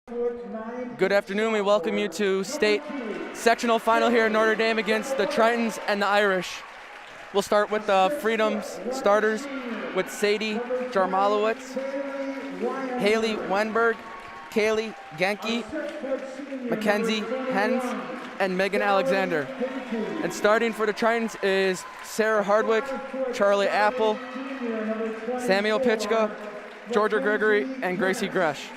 Good afternoon. We welcome you to state sectional final here in Notre Dame against the Tritons and the Irish. We'll start with the Freedom's starters with Sadie Jarmalowitz, Haley Wenberg, Kaylee Genke, Mackenzie Hens, and Megan Alexander. And starting for the Tritons is Sarah Hardwick, Charlie Apple, Samuel Pitchka, Georgia Gregory, and Gracie Gresh.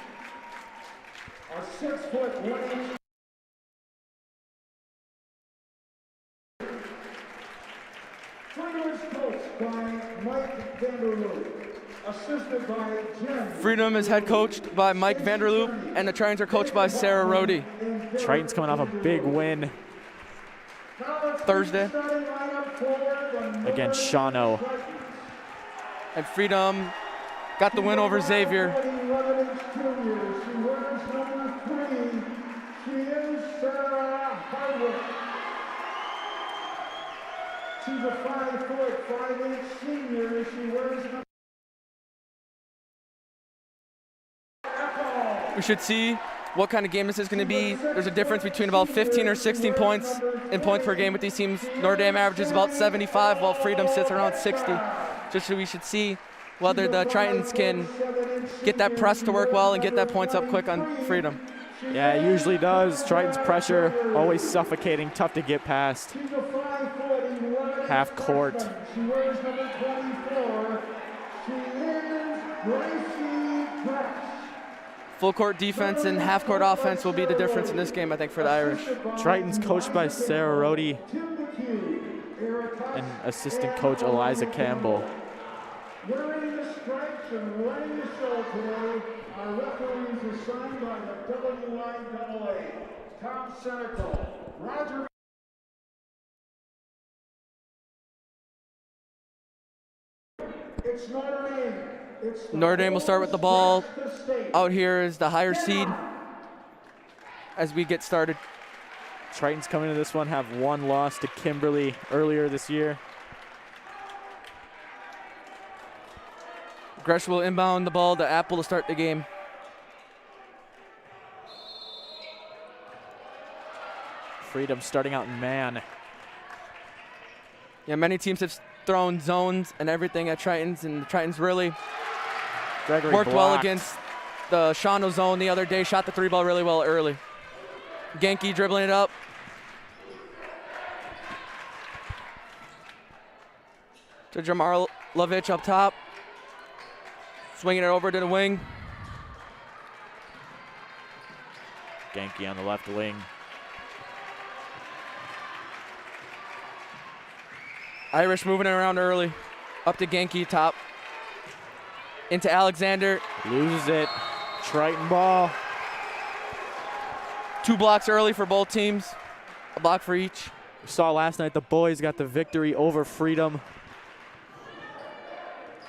Freedom is head coached by Mike Vanderloop, and the Tritons are coached by Sarah Rohde. Tritons coming off a big win Thursday against Shawano. And Freedom got the win over Xavier. She's a 5', 5'8" senior. She wears number. We should see what kind of game this is going to be. There's a difference between about 15 or 16 points in points per game with these teams. Notre Dame averages about 75, while Freedom sits around 60. Just so we should see whether the Tritons can get that press to work well and get that points up quick on Freedom. Yeah, it usually does. Tritons pressure, always suffocating, tough to get past. Half court. She wears number 24. She is Gracie Gresh. Full court defense and half court offense will be the difference in this game, I think, for the Irish. Tritons coached by Sarah Rohde and assistant coach Eliza Campbell. Wearing the stripes and running the show today, our referees assigned by the WIAA. Tom Senecal, Roger. It's Notre Dame. Notre Dame will start with the ball. Out here is the higher seed as we get started. Tritons coming into this one have one loss to Kimberly earlier this year. Gresh will inbound the ball to Apple to start the game. Freedom starting out in man. Yeah, many teams have thrown zones and everything at Tritons, and the Tritons really worked well against the Shawano zone the other day, shot the three ball really well early. Genke dribbling it up. To Jamar Lovich up top. Swinging it over to the wing. Genke on the left wing. Irish moving it around early. Up to Genke, top. Into Alexander. Loses it. Triton ball. 2 blocks early for both teams. A block for each. We saw last night the boys got the victory over Freedom.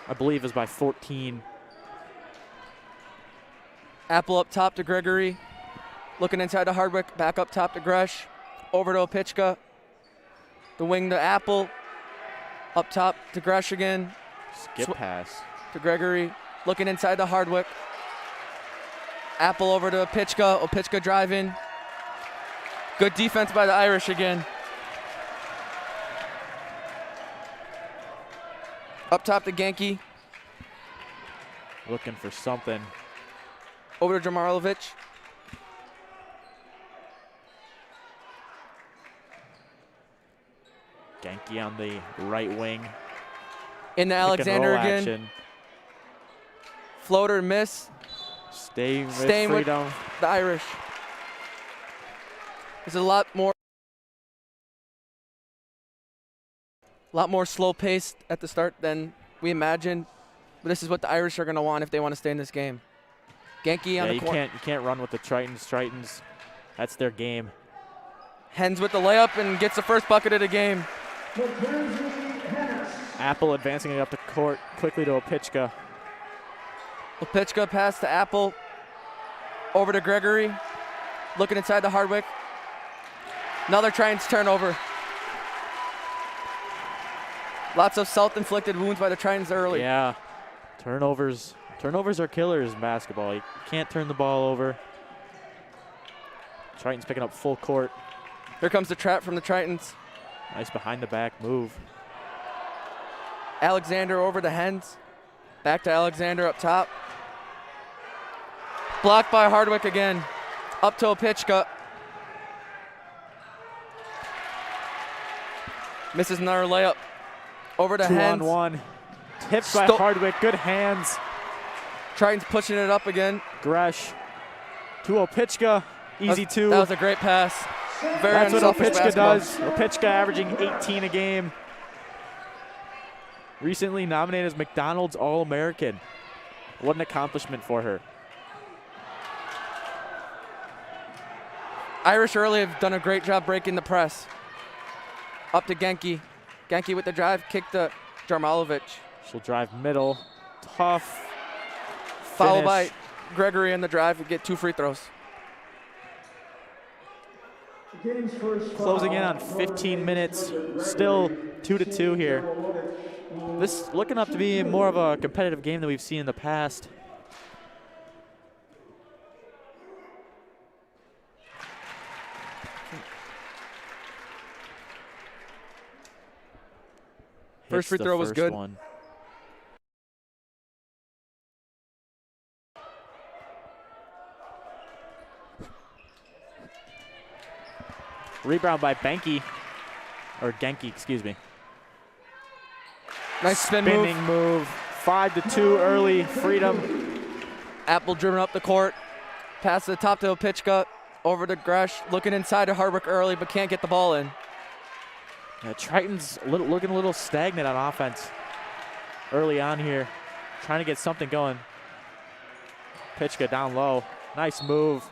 I believe it was by 14. Apple up top to Gregory. Looking inside to Hardwick. Back up top to Gresh. Over to Opitchka. The wing to Apple. Up top to Gresh again. Skip pass. To Gregory. Looking inside to Hardwick. Apple over to Opitchka. Opitchka driving. Good defense by the Irish again. Up top to Genke. Looking for something. Over to Jamarlovich. Genke on the right wing. Into Alexander again. Action. Floater miss. Staying with Freedom. With the Irish. There's a lot more slow paced at the start than we imagined. But this is what the Irish are going to want if they want to stay in this game. Genke on the court. You can't run with the Tritons. Tritons, that's their game. Hens with the layup and gets the first bucket of the game. Apple advancing it up the court quickly to Opitchka. Opitchka pass to Apple. Over to Gregory. Looking inside to Hardwick. Another Tritons turnover. Lots of self-inflicted wounds by the Tritons early. Yeah, turnovers are killers in basketball. You can't turn the ball over. Triton's picking up full court. Here comes the trap from the Tritons. Nice behind the back move. Alexander over to Hens. Back to Alexander up top. Blocked by Hardwick again. Up to Opichka. Misses another layup. Over to Hens. 2-on-1. Tipped by Hardwick. Good hands. Tritons pushing it up again. Gresh to Opichka. Easy two. That was a great pass. Very That's what unselfish Opichka basketball. does. Opichka averaging 18 a game. Recently nominated as McDonald's All-American. What an accomplishment for her. Irish early have done a great job breaking the press. Up to Genki. Genki with the drive, kick to Jarmalovic. She'll drive middle. Tough. Foul finish. by Gregory in the drive to get 2 free throws. Closing in on 15 minutes. Still 2-2 here. This looking up to be more of a competitive game than we've seen in the past. First free Hits the throw was first good. one. Rebound by Genki, excuse me. Nice Spinning move. 5-2 early. Freedom. Apple driven up the court. Pass to the top to Opichka. Over to Gresh. Looking inside to Hardwick early, but can't get the ball in. Yeah, Triton's looking a little stagnant on offense early on here. Trying to get something going. Opichka down low. Nice move.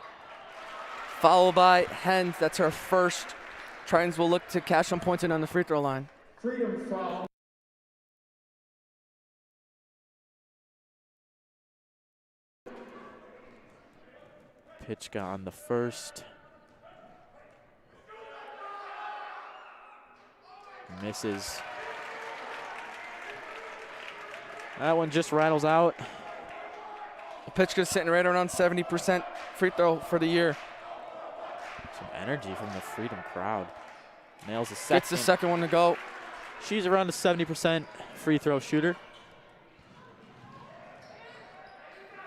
Followed by Hens. That's her first. Tritons will look to cash some points in on the free throw line. Freedom foul. Opichka on the first. Misses. That one just rattles out. Opichka's sitting right around 70% free throw for the year. Some energy from the Freedom crowd. Nails the second. Gets the second one to go. She's around a 70% free throw shooter.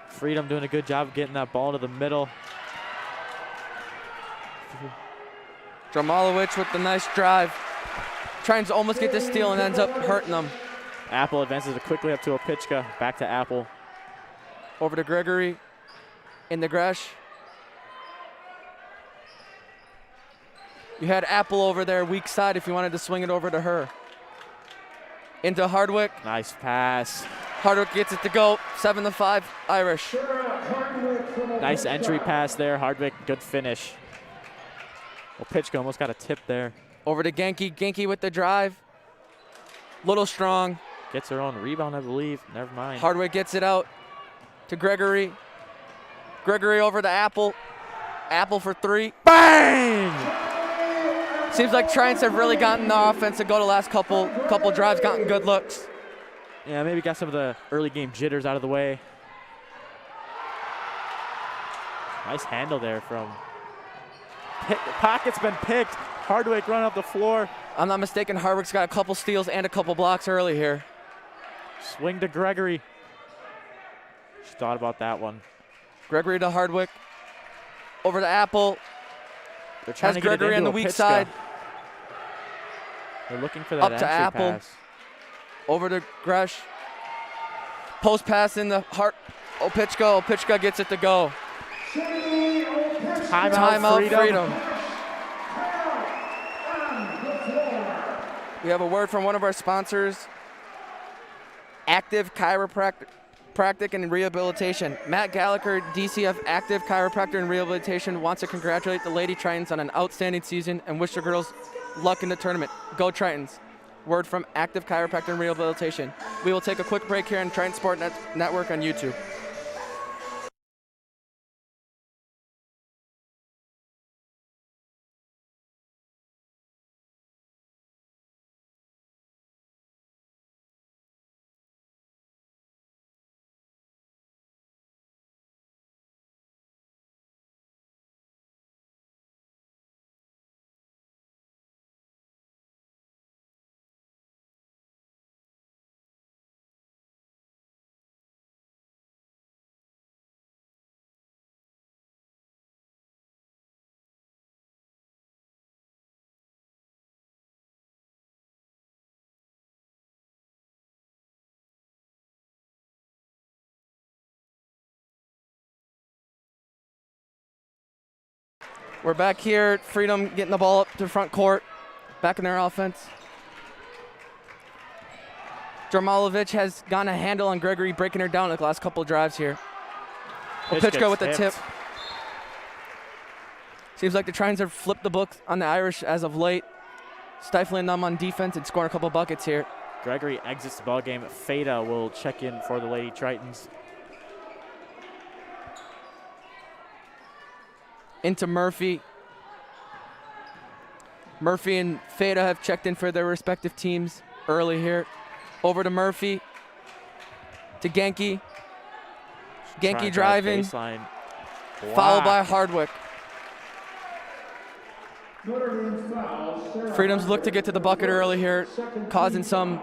Freedom doing a good job of getting that ball to the middle. Jarmalovic with the nice drive. Trying to almost get the steal and ends up hurting them. Apple advances it quickly up to Opichka. Back to Apple. Over to Gregory. In the Gresh. You had Apple over there, weak side, if you wanted to swing it over to her. Into Hardwick. Nice pass. Hardwick gets it to go. 7-5 Irish. Nice entry pass there. Hardwick, good finish. Opichka almost got a tip there. Over to Genki. Genki with the drive. Little strong. Gets her own rebound, I believe. Never mind. Hardwick gets it out to Gregory. Gregory over to Apple. Apple for 3. Bang! Seems like Tritons have really gotten the offense to go the last couple drives, gotten good looks. Yeah, maybe got some of the early game jitters out of the way. Nice handle there from. Pocket's been picked. Hardwick running up the floor. I'm not mistaken, Hardwick's got a couple steals and a couple blocks early here. Swing to Gregory. She thought about that one. Gregory to Hardwick. Over to Apple. They're trying Has to get Gregory it on into the weak Opichka. side. They're looking for that Up to entry Apple. pass. Over to Gresh. Post pass in the heart. Opichka. Opichka gets it to go. Timeout Freedom. We have a word from one of our sponsors, Active Chiropractic and Rehabilitation. Matt Gallagher, DCF Active Chiropractor and Rehabilitation, wants to congratulate the Lady Tritons on an outstanding season and wish the girls luck in the tournament. Go Tritons. Word from Active Chiropractor and Rehabilitation. We will take a quick break here on Triton Sport Network on YouTube. We're back here. Freedom getting the ball up to front court. Back in their offense. Jarmalovic has gotten a handle on Gregory, breaking her down the last couple of drives here. Pitchko with the tip. Seems like the Trojans have flipped the book on the Irish as of late, stifling them on defense and scoring a couple buckets here. Gregory exits the ball game. Fada will check in for the Lady Tritons. Into Murphy. Murphy and Fada have checked in for their respective teams early here. Over to Murphy. To Genki. Genki driving. Fouled by Hardwick. Freedom's look to get to the bucket early here, causing some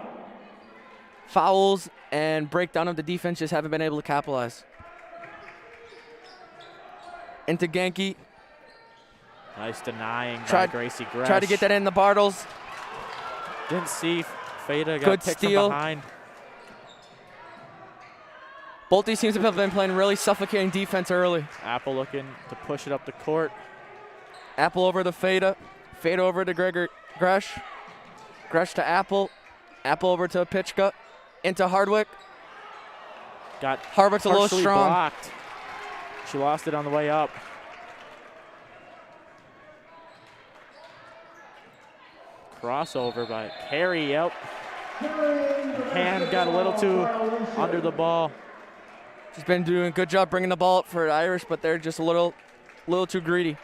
fouls and breakdown of the defense, just haven't been able to capitalize. Into Genki. Nice denying by Gracie Gresh. Tried to get that in the Bartles. Didn't see Fada got Good picked steal. from behind. Both these teams have been playing really suffocating defense early. Apple looking to push it up the court. Apple over to Fada. Fada over to Gresh. Gresh to Apple. Apple over to Pitchka. Into Hardwick. Got Hardwick's a little partially strong. blocked. She lost it on the way up. Crossover by Carey, yep. Hand got a little too under the ball. She's been doing a good job bringing the ball up for the Irish, but they're just a little too greedy.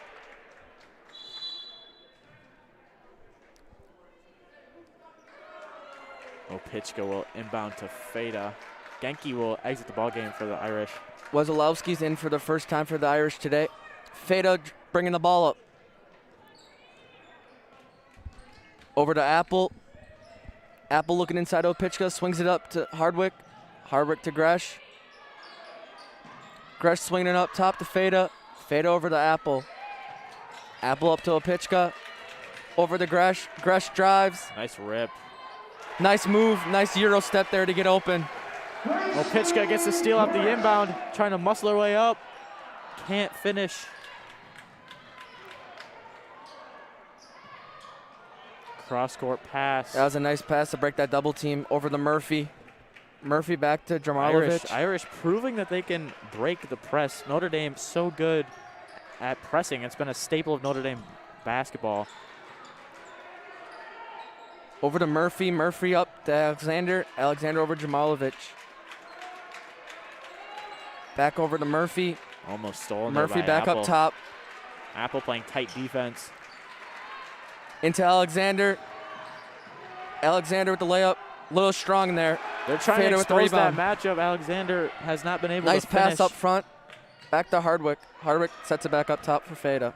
Pitchko will inbound to Fada. Genki will exit the ball game for the Irish. Wazolowski's in for the first time for the Irish today. Fada bringing the ball up. Over to Apple. Apple looking inside Pitchka, swings it up to Hardwick. Hardwick to Gresh. Gresh swinging it up top to Fada. Fada over to Apple. Apple up to Pitchka. Over to Gresh. Gresh drives. Nice rip. Nice move. Nice Euro step there to get open. Pitchka gets the steal off the inbound, trying to muscle her way up. Can't finish. Cross-court pass. That was a nice pass to break that double team over to Murphy. Murphy back to Jarmalovic. Irish proving that they can break the press. Notre Dame so good at pressing. It's been a staple of Notre Dame basketball. Over to Murphy. Murphy up to Alexander. Alexander over Jarmalovic. Back over to Murphy. Almost stolen. Murphy back Apple. up top. Apple playing tight defense. Into Alexander. Alexander with the layup. A little strong in there. They're trying Fada to with the expose that rebound. matchup. Alexander has not been able Nice to finish. pass up front. Back to Hardwick. Hardwick sets it back up top for Fada.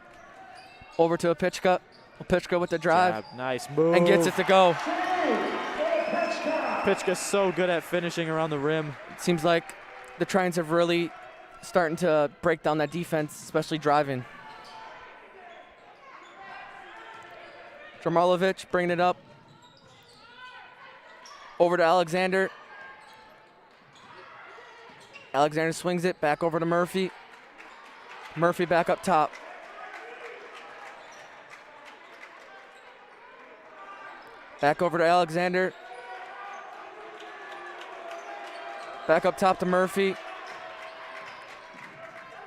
Over to Pitchka. Pitchka with the drive. Nice move. And gets it to go. Pitchka's so good at finishing around the rim. It seems like the Trojans have really starting to break down that defense, especially driving. Jarmalovic bringing it up. Over to Alexander. Alexander swings it back over to Murphy. Murphy back up top. Back over to Alexander. Back up top to Murphy.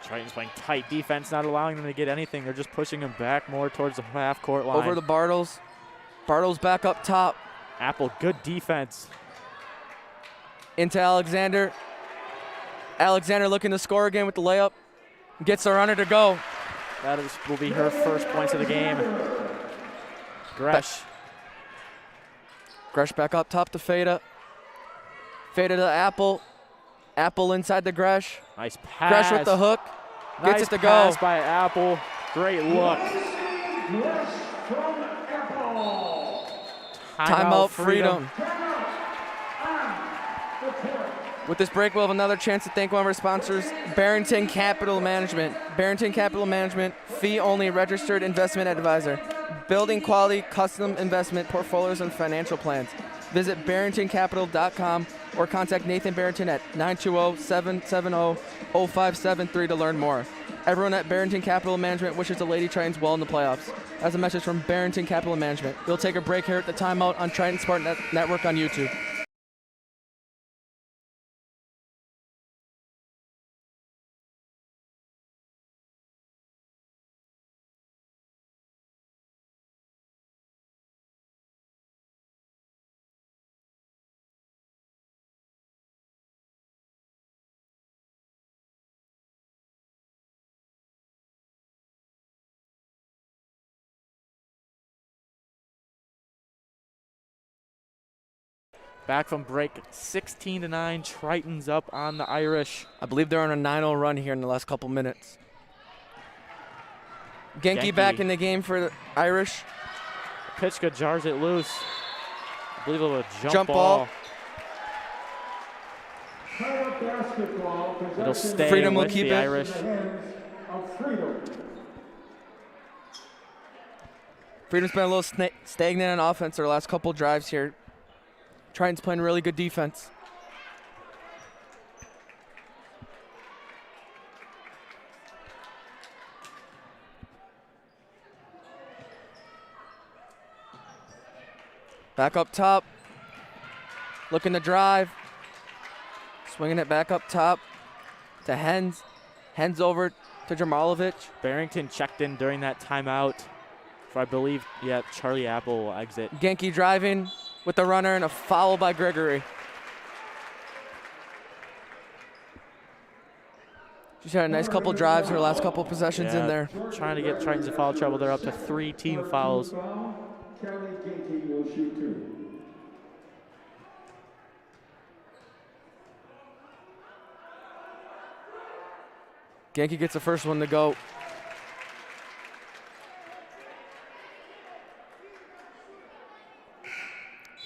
Tritons playing tight defense, not allowing them to get anything. They're just pushing them back more towards the half-court line. Over to Bartles. Bartles back up top. Apple, good defense. Into Alexander. Alexander looking to score again with the layup. Gets the runner to go. That will be her first points of the game. Gresh. Gresh back up top to Fada. Fada to Apple. Apple inside the Gresh. Nice pass. Gresh with the hook. Gets it to go. Nice pass by Apple. Great look. Timeout Freedom. With this break, we'll have another chance to thank one of our sponsors, Barrington Capital Management. Barrington Capital Management, fee-only registered investment advisor. Building quality custom investment portfolios and financial plans. Visit barringtoncapital.com or contact Nathan Barrington at 920-770-0573 to learn more. Everyone at Barrington Capital Management wishes the Lady Tritons well in the playoffs. As a message from Barrington Capital Management. We'll take a break here at the timeout on Triton Sport Network on YouTube. Back from break, 16-9, Tritons up on the Irish. I believe they're on a 9-0 run here in the last couple minutes. Genki back in the game for the Irish. Pitchka jars it loose. I believe it'll jump ball. It'll stay Freedom will with keep the it. Irish. Freedom's been a little stagnant on offense their last couple drives here. Triton's playing really good defense. Back up top. Looking to drive. Swinging it back up top to Hens. Hens over to Jamalovic. Barrington checked in during that timeout for, I believe, Charlie Apple will exit. Genki driving with the runner and a foul by Gregory. She's had a nice couple drives her last couple possessions in there. Trying to get Tritons in foul trouble. They're up to 3 team fouls. Genki gets the first one to go.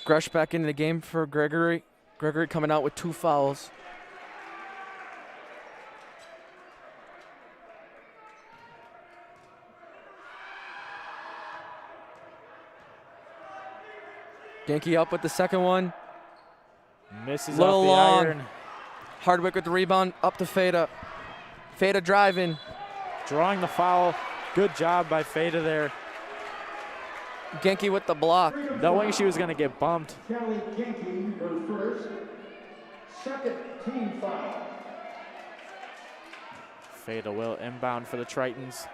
Gresh back into the game for Gregory. Gregory coming out with 2 fouls. Genki up with the second one. Misses Little off the long. iron. Hardwick with the rebound up to Feda. Feda driving. Drawing the foul. Good job by Feda there. Genki with the block. Knowing she was going to get bumped. Kelly Genki, her first, second team foul. Feda will inbound for the Tritons.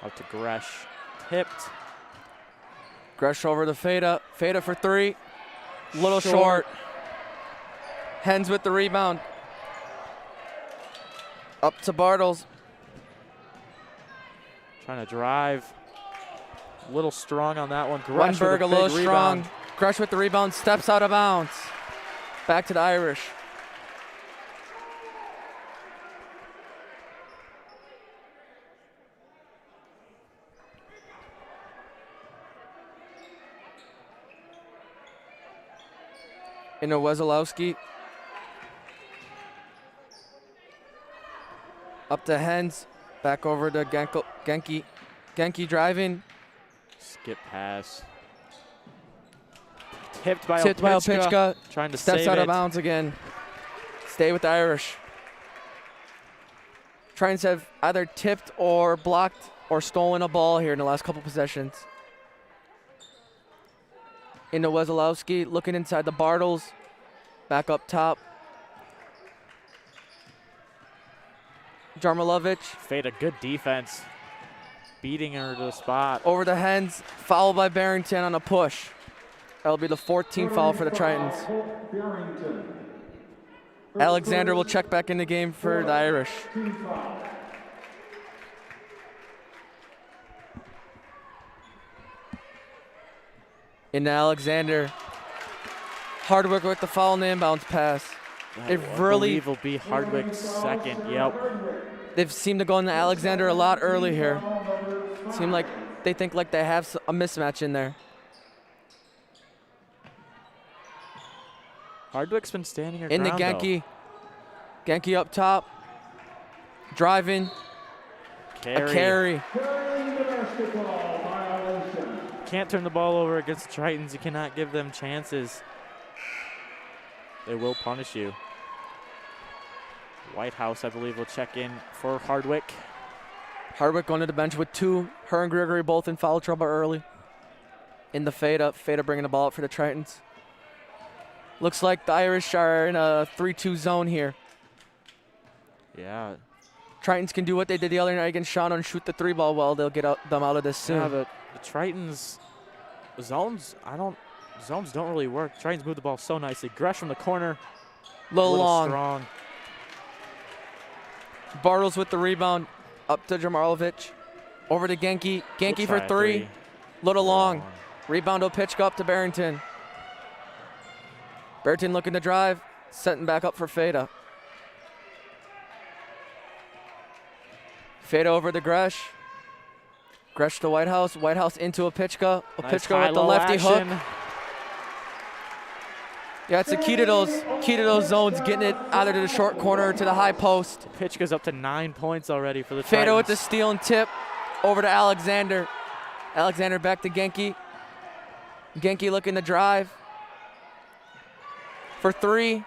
Out to Gresh. Tipped. Gresh over to Feda. Feda for 3. Little short. Hens with the rebound. Up to Bartles. Trying to drive. A little strong on that one. Gresh Weinberg a with a little big strong. rebound. Gresh with the rebound. Steps out of bounds. Back to the Irish. Into Wesolowski. Up to Hens. Back over to Genki. Genki driving. Skip pass. Tipped by Opitchka. Trying to Steps save out it. of bounds again. Stay with the Irish. Tritons have either tipped or blocked or stolen a ball here in the last couple possessions. Into Wesolowski, looking inside the Bartles. Back up top. Jarmilovic. Feda, good defense. Beating her to the spot. Over the Hens, foul by Barrington on a push. That'll be the 14th foul for the Tritons. Alexander will check back in the game for the Irish. Into Alexander. Hardwick with the foul and the inbounds pass. I believe will be Hardwick's second. Yep. They've seemed to go into Alexander a lot early here. Seem like they think like they have a mismatch in there. Hardwick's been standing her In the ground, Genki. Genki up top. Driving. though. A carry. Can't turn the ball over against the Tritons. You cannot give them chances. They will punish you. Whitehouse, I believe, will check in for Hardwick. Hardwick going to the bench with 2. Her and Gregory both in foul trouble early. In the Feta. Feta bringing the ball up for the Tritons. Looks like the Irish are in a 3-2 zone here. Yeah. Tritons can do what they did the other night against Shauna and shoot the 3-ball well. They'll get them out of this soon. Yeah, the Tritons zones don't really work. Tritons move the ball so nicely. Gresh from the corner. Little long. Strong. Bartles with the rebound. Up to Jamalovic. Over to Genki. Genki for 3. Little long. Rebound Opichka up to Barrington. Barrington looking to drive. Setting back up for Feta. Feta over to Gresh. Gresh to Whitehouse. Whitehouse into Opichka. Opichka Nice with the lefty action. hook. Yeah, it's the key to those zones, getting it either to the short corner or to the high post. Pitchka's up to 9 points already for the Feta Tritons. with the steal and tip. Over to Alexander. Alexander back to Genki. Genki looking to drive. For 3.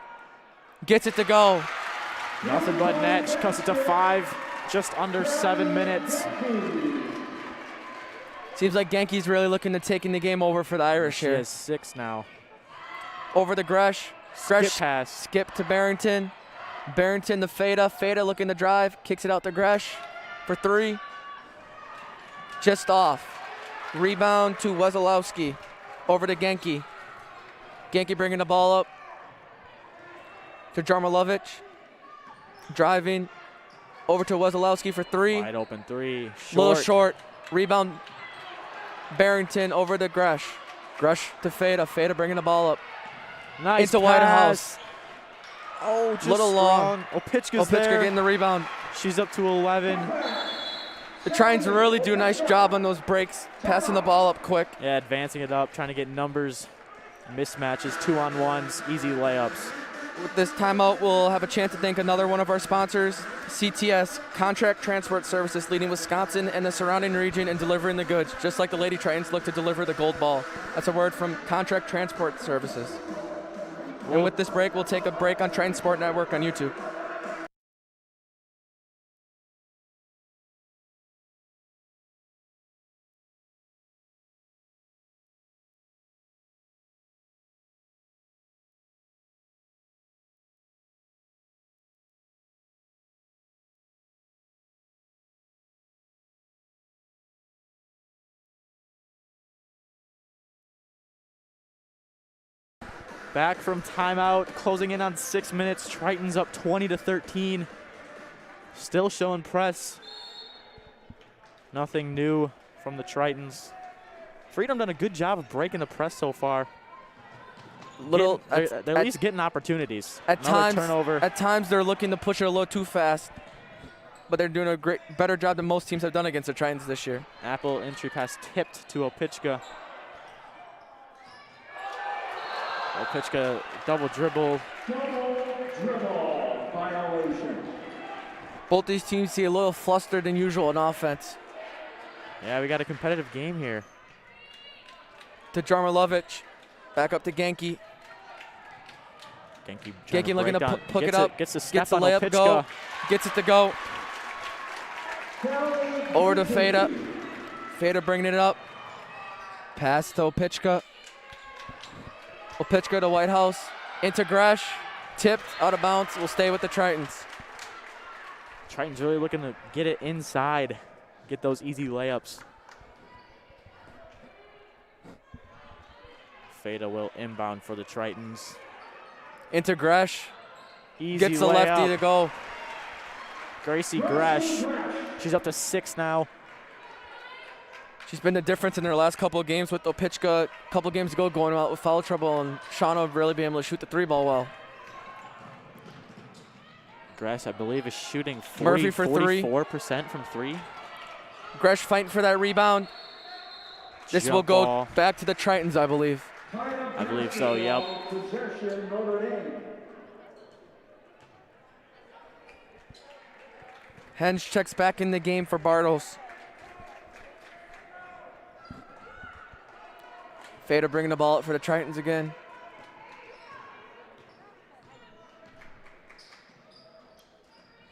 Gets it to go. Nothing but net. She cuts it to 5. Just under 7 minutes. Seems like Genki's really looking to taking the game over for the Irish She here. has 6 now. Over to Gresh. Gresh Skip pass. skip to Barrington. Barrington the Feta. Feta looking to drive. Kicks it out to Gresh for 3. Just off. Rebound to Wesolowski. Over to Genki. Genki bringing the ball up to Jarmalovic. Driving. Over to Wesolowski for 3. Wide open 3. Little short. Rebound. Barrington over to Gresh. Gresh to Feta. Feta bringing the ball up. Nice into pass. Whitehouse. Oh, just Little long. Opichka's Opichka there. getting the rebound. She's up to 11. The Tritons really do a nice job on those breaks, passing the ball up quick. Yeah, advancing it up, trying to get numbers, mismatches, 2-on-1s, easy layups. With this timeout, we'll have a chance to thank another one of our sponsors, CTS, Contract Transport Services, leading Wisconsin and the surrounding region in delivering the goods, just like the Lady Tritons look to deliver the gold ball. That's a word from Contract Transport Services. And with this break, we'll take a break on Triton Sport Network on YouTube. Back from timeout, closing in on 6 minutes. Tritons up 20-13. Still showing press. Nothing new from the Tritons. Freedom done a good job of breaking the press so far. They're at least getting opportunities. Another turnover. At times they're looking to push it a little too fast, but they're doing a better job than most teams have done against the Tritons this year. Apple entry pass tipped to Opichka. Opichka double dribble. Violation. Both these teams see a little flustered than usual in offense. Yeah, we got a competitive game here. To Jarmalovic, back up to Genki. Genki looking to hook it up. Gets the step the on layup Opichka. go. Gets it to go. Over to Feta. Feta bringing it up. Pass to Opichka. Opichka to Whitehouse. Into Gresh. Tipped out of bounds. Will stay with the Tritons. Tritons really looking to get it inside. Get those easy layups. Feta will inbound for the Tritons. Into Gresh. Easy Gets the layup. lefty to go. Gracie Gresh. She's up to 6 now. She's been the difference in their last couple of games with Opichka. A couple of games ago going out with foul trouble, and Shauna really being able to shoot the 3-ball well. Gresh, I believe, is shooting Murphy for 3. 44% from 3. Gresh fighting for that rebound. This will go ball. back to the Tritons, I believe. I believe so, yep. Possession, Notre Dame. Henge checks back in the game for Bartles. Feta bringing the ball up for the Tritons again.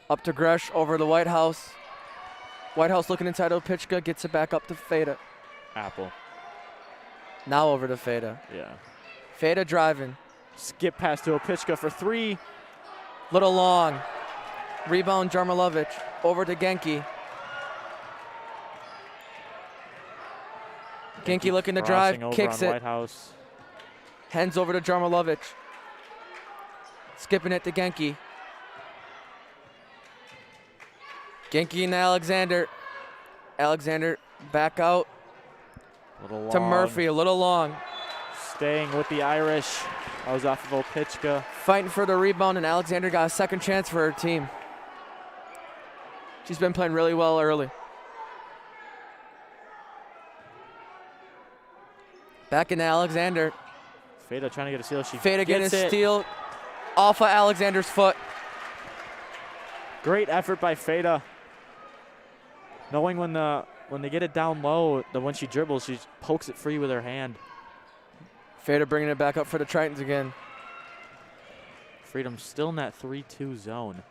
Up to Gresh, over to White House. White House looking inside of Pitchka, gets it back up to Feda. Apple. Now over to Feda. Yeah. Feda driving. Skip pass to Opitchka for 3. Little long. Rebound Jarmilovic. Over to Genki. Genki looking to drive, kicks it. White House. Hands over to Jarmilovic. Skipping it to Genki. Genki and Alexander. Alexander back out to Murphy, a little long. Staying with the Irish. I was off of Opitchka. Fighting for the rebound, and Alexander got a second chance for her team. She's been playing really well early. Back into Alexander. Feda trying to get a steal. Feda getting a steal off of Alexander's foot. Great effort by Feda. Knowing when they get it down low, when she dribbles, she pokes it free with her hand. Feda bringing it back up for the Tritons again. Freedom still in that 3-2 zone.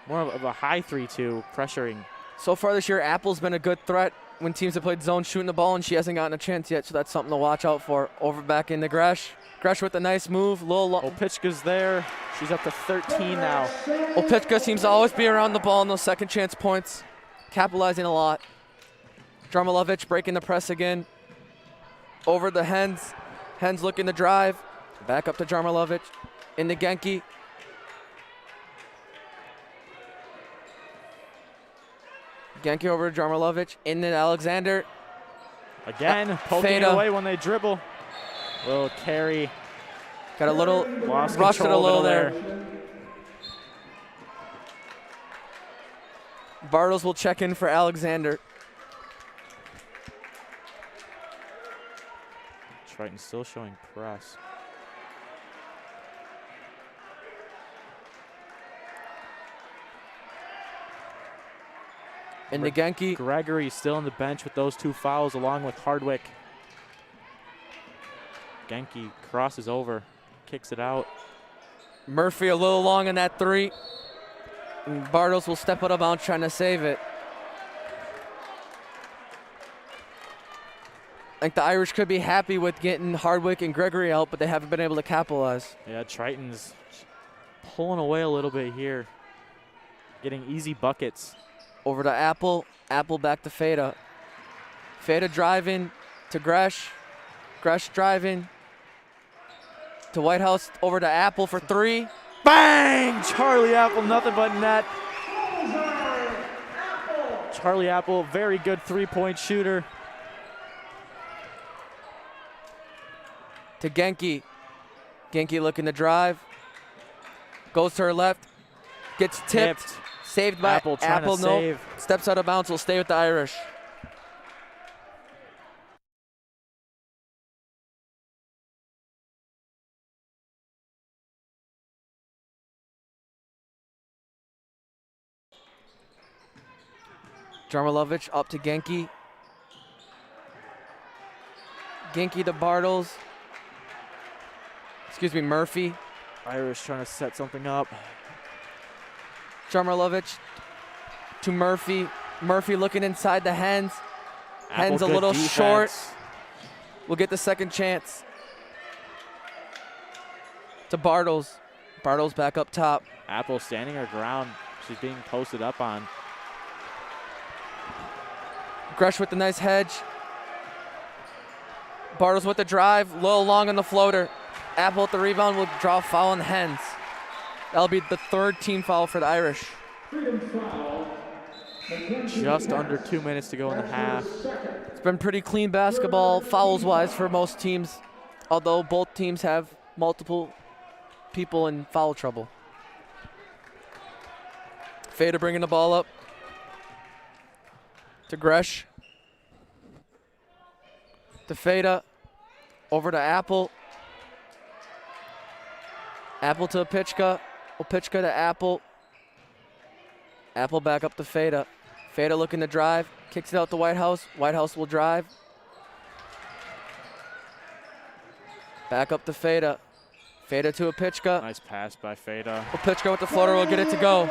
More of a high 3-2, pressuring. So far this year, Apple's been a good threat when teams have played zone shooting the ball, and she hasn't gotten a chance yet, so that's something to watch out for. Over back into Gresh. Gresh with a nice move. Opitchka's there. She's up to 13 now. Opitchka seems to always be around the ball in those second chance points. Capitalizing a lot. Jarmilovic breaking the press again. Over the Hens. Hens looking to drive. Back up to Jarmilovic. Into Genki. Genki over to Jarmilovic. Into Alexander. Again, poking it away when they dribble. Little carry. Got a little, rushed it a little there. Bartles will check in for Alexander. Triton still showing press. And the Genki. Gregory still on the bench with those 2 fouls along with Hardwick. Genki crosses over, kicks it out. Murphy a little long on that 3. And Bartles will step out of bounds trying to save it. I think the Irish could be happy with getting Hardwick and Gregory out, but they haven't been able to capitalize. Yeah, Triton's pulling away a little bit here. Getting easy buckets. Over to Apple. Apple back to Feda. Feda driving to Gresh. Gresh driving to White House. Over to Apple for 3. Bang! Charlie Apple, nothing but net. Charlie Apple, very good 3-point shooter. To Genki. Genki looking to drive. Goes to her left. Gets tipped. Saved by Apple. Apple, no. Save. Steps out of bounds. Will stay with the Irish. Jarmilovic up to Genki. Genki to Bartles. Excuse me, Murphy. Irish trying to set something up. Jarmilovic to Murphy. Murphy looking inside the Hens. Hens a little short. We'll get the second chance. To Bartles. Bartles back up top. Apple standing her ground. She's being posted up on. Gresh with the nice hedge. Bartles with the drive. Little long on the floater. Apple with the rebound will draw a foul on the Hens. That'll be the 3rd team foul for the Irish. Just under 2 minutes to go in the half. It's been pretty clean basketball fouls-wise for most teams, although both teams have multiple people in foul trouble. Feda bringing the ball up to Gresh. To Feda. Over to Apple. Apple to Opitchka. Opitchka to Apple. Apple back up to Feda. Feda looking to drive. Kicks it out to White House. White House will drive. Back up to Feda. Feda to Opitchka. Nice pass by Feda. Opitchka with the floater will get it to go.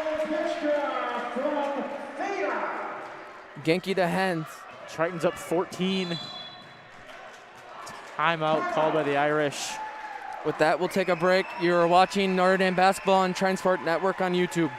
Genki to Hens. Triton's up 14. Timeout called by the Irish. With that, we'll take a break. You're watching Notre Dame basketball on Triton Sport Network on YouTube.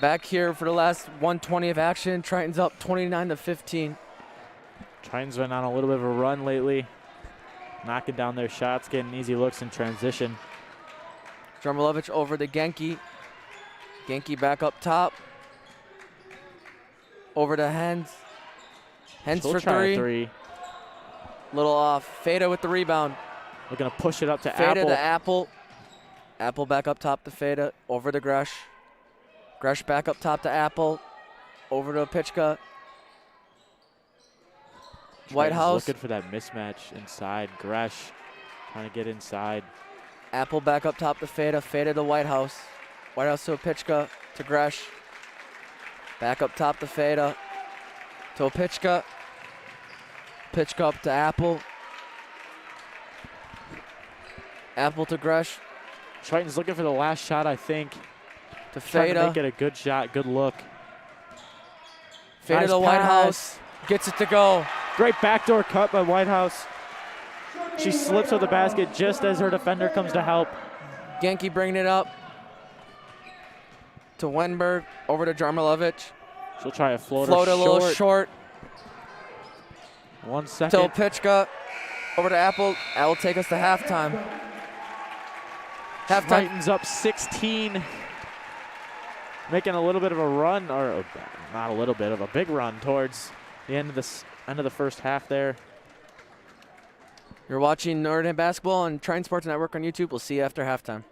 Back here for the last 120 of action. Triton's up 29-15. Triton's been on a little bit of a run lately, knocking down their shots, getting easy looks in transition. Jarmilovic over to Genki. Genki back up top. Over to Hens. Hens She'll for try a three. three. Little off. Feda with the rebound. We're going to push it up to Feda Apple. to Apple. Apple back up top to Feda. Over to Gresh. Gresh back up top to Apple. Over to Pichka. Whitehouse. Looking for that mismatch inside. Gresh trying to get inside. Apple back up top to Feda. Feda to Whitehouse. Whitehouse to Pichka. To Gresh. Back up top to Feda. To Pichka. Pichka up to Apple. Apple to Gresh. Triton's looking for the last shot, I think. To Trying to Feda. make it a good shot, good look. Feda Nice to Whitehouse. Gets it to go. Great backdoor cut by Whitehouse. She slips with the basket just as her defender comes to help. Genki bringing it up. To Wenberg. Over to Jarmilovic. She'll try a floater. Float a little short. 1 second. Till Pichka. Over to Apple. That will take us to halftime. Halftime. Triton's up 16. Making a little bit of a run, or not a little bit of a big run towards the end of the first half there. You're watching Notre Dame basketball on Triton Sports Network on YouTube. We'll see you after halftime.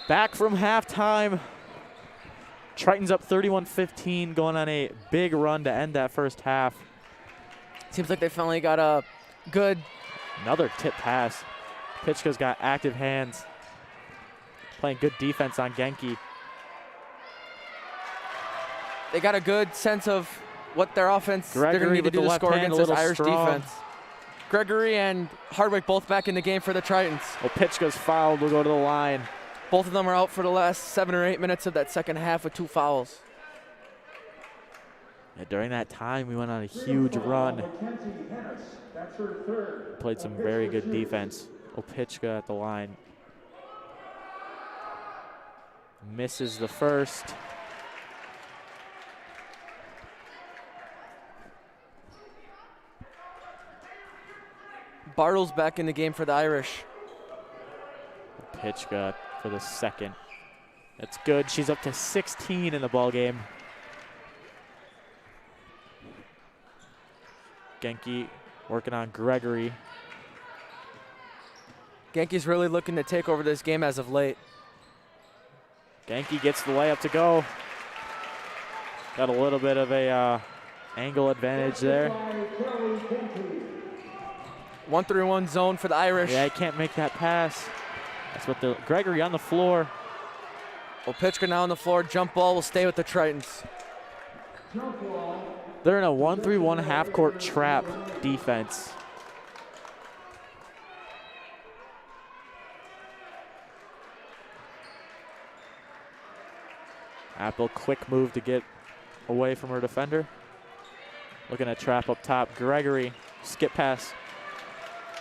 Back from halftime. Triton's up 31-15, going on a big run to end that first half. Seems like they finally got a good. Another tip pass. Pichka's got active hands. Playing good defense on Genki. They got a good sense of what their offense they're going to need to do to score against this Irish defense. Gregory and Hardwick both back in the game for the Tritons. Well, Pichka's fouled. Will go to the line. Both of them are out for the last 7 or 8 minutes of that second half with 2 fouls. Yeah, during that time, we went on a huge run. Played some very good defense. Pichka at the line. Misses the first. Bartles back in the game for the Irish. Pichka for the second. That's good. She's up to 16 in the ball game. Genki working on Gregory. Genki's really looking to take over this game as of late. Genki gets the layup to go. Got a little bit of a angle advantage there. 1-3-1 zone for the Irish. Yeah, he can't make that pass. That's what the Gregory on the floor. Pichka now on the floor. Jump ball will stay with the Tritons. They're in a 1-3-1 half-court trap defense. Apple, quick move to get away from her defender. Looking at trap up top. Gregory, skip pass.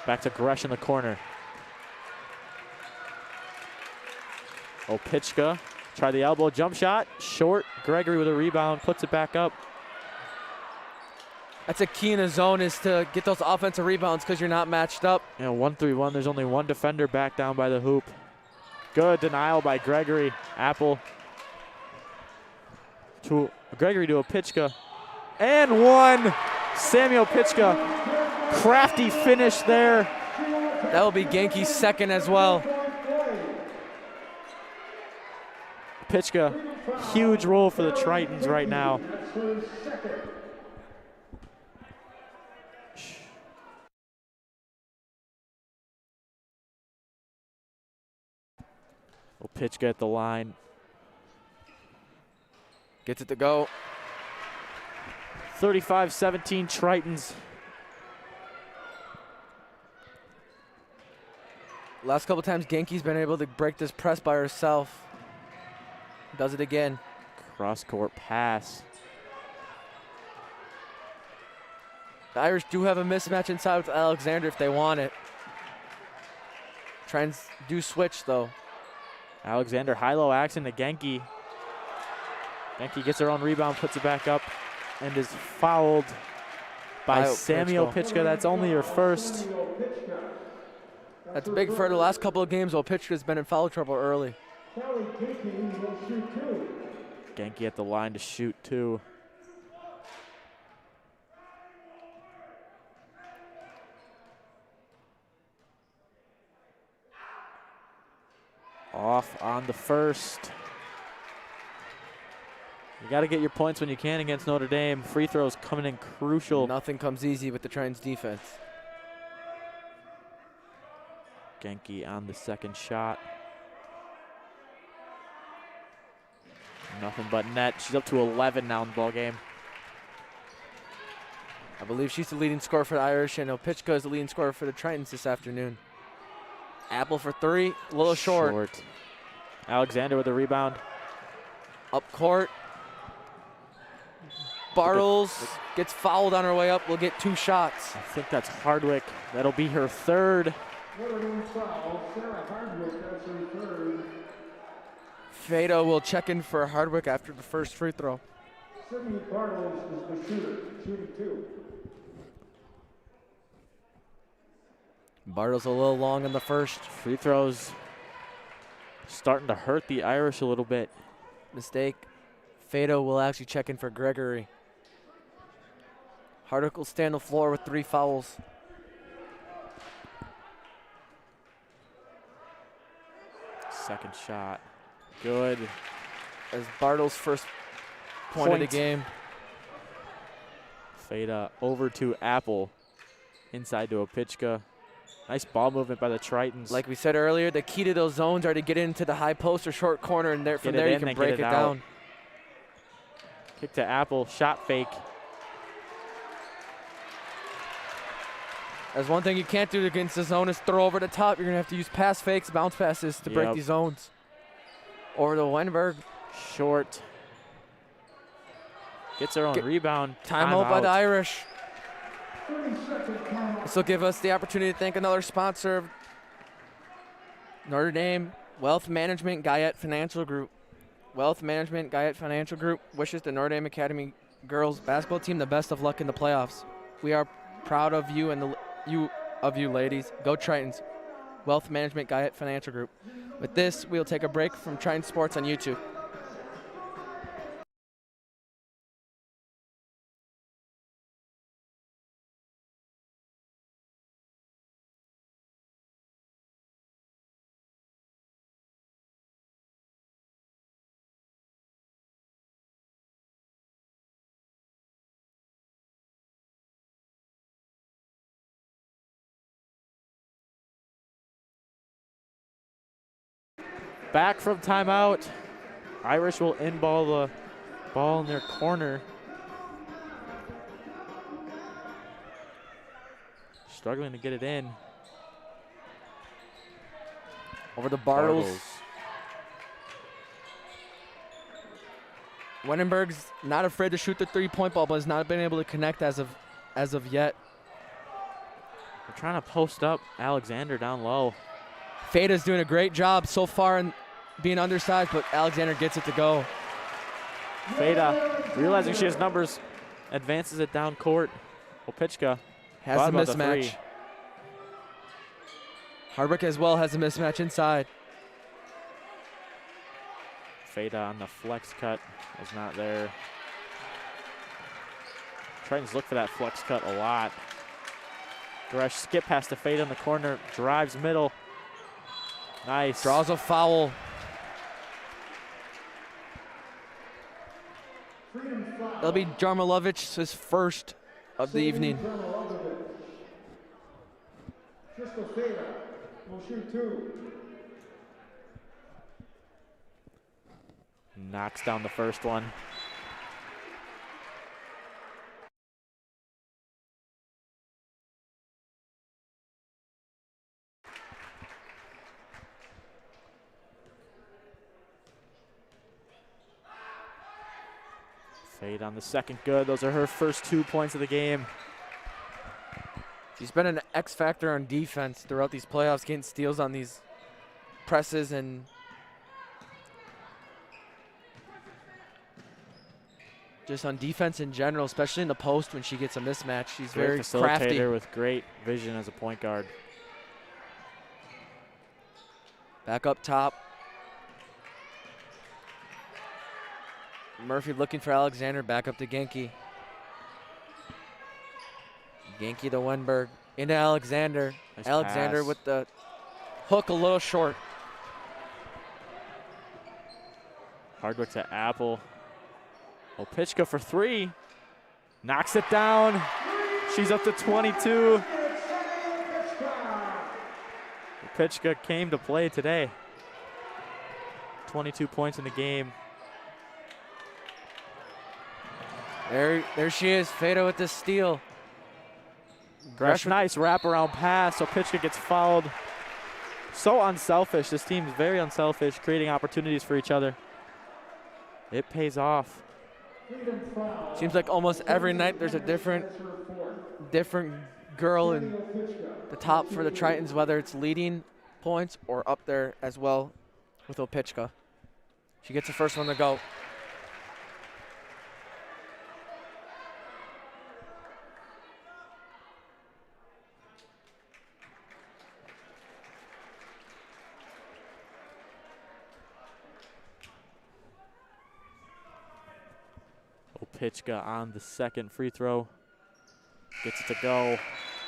Back to Gresh in the corner. Pichka, try the elbow jump shot. Short. Gregory with a rebound, puts it back up. That's a key in the zone, is to get those offensive rebounds because you're not matched up. Yeah, 1-3-1. There's only one defender back down by the hoop. Good denial by Gregory. Apple to Gregory to Pichka. And one. Samuel Pichka. Crafty finish there. That will be Genki's second as well. Pichka, huge role for the Tritons right now. Pichka at the line. Gets it to go. 35-17 Tritons. Last couple times Genki's been able to break this press by herself. Does it again. Cross-court pass. The Irish do have a mismatch inside with Alexander if they want it. Try and do switch though. Alexander high-low action to Genki. Genki gets her own rebound, puts it back up, and is fouled by Samuel Pichka. That's only her first. That's big for the last couple of games while Pichka's been in foul trouble early. Genki at the line to shoot two. Off on the first. You got to get your points when you can against Notre Dame. Free throws coming in crucial. Nothing comes easy with the Tritons defense. Genki on the second shot. Nothing but net. She's up to 11 now in the ball game. I believe she's the leading scorer for the Irish, and Pichka is the leading scorer for the Tritons this afternoon. Apple for three, a little short. Alexander with a rebound. Up court. Bartles gets fouled on her way up. Will get 2 shots. I think that's Hardwick. That'll be her third. Fado will check in for Hardwick after the first free throw. Sydney Bartles is the shooter, shooting 2. Bartles a little long in the first. Free throws starting to hurt the Irish a little bit. Mistake. Fado will actually check in for Gregory. Hardwick will stay on the floor with 3 fouls. Second shot. Good. As Bartle's first point of the game. Feda over to Apple. Inside to Opichka. Nice ball movement by the Tritons. Like we said earlier, the key to those zones are to get into the high post or short corner, and from there you can break it down. Kick to Apple, shot fake. That's one thing you can't do against the zone is throw over the top. You're going to have to use pass fakes, bounce passes to break these zones. Over to Weinberg. Short. Gets her own rebound. Timeout by the Irish. This will give us the opportunity to thank another sponsor, Notre Dame Wealth Management Guyette Financial Group. Wealth Management Guyette Financial Group wishes the Notre Dame Academy girls basketball team the best of luck in the playoffs. We are proud of you and you ladies. Go Tritons. Wealth Management Guyette Financial Group. With this, we'll take a break from Triton Sports on YouTube. Back from timeout. Irish will in-ball the ball in their corner. Struggling to get it in. Over to Bartles. Wenenberg's not afraid to shoot the three-point ball, but has not been able to connect as of yet. They're trying to post up Alexander down low. Feda's doing a great job so far in being undersized, but Alexander gets it to go. Feda, realizing she has numbers, advances it down court. Opichka has a mismatch. Hardwick as well has a mismatch inside. Feda on the flex cut was not there. Tritons look for that flex cut a lot. Gresh skip past the Feda in the corner, drives middle. Nice. Draws a foul. That'll be Jarmilovic's first of the evening. Knocks down the first one. Fade on the second good. Those are her first 2 points of the game. She's been an X factor on defense throughout these playoffs, getting steals on these presses and just on defense in general, especially in the post when she gets a mismatch. She's very crafty. With great vision as a point guard. Back up top. Murphy looking for Alexander, back up to Genki. Genki to Wenberg, into Alexander. Nice Alexander pass. with the hook a little short. Hardwick to Apple. Opichka for three. Knocks it down. She's up to 22. Opichka came to play today. 22 points in the game. There she is, Feda with the steal. Gresh, nice wraparound pass. Opichka gets fouled. So unselfish. This team is very unselfish, creating opportunities for each other. It pays off. Seems like almost every night there's a different girl in the top for the Tritons, whether it's leading points or up there as well with Opichka. She gets the first one to go. Opichka on the second free throw. Gets it to go.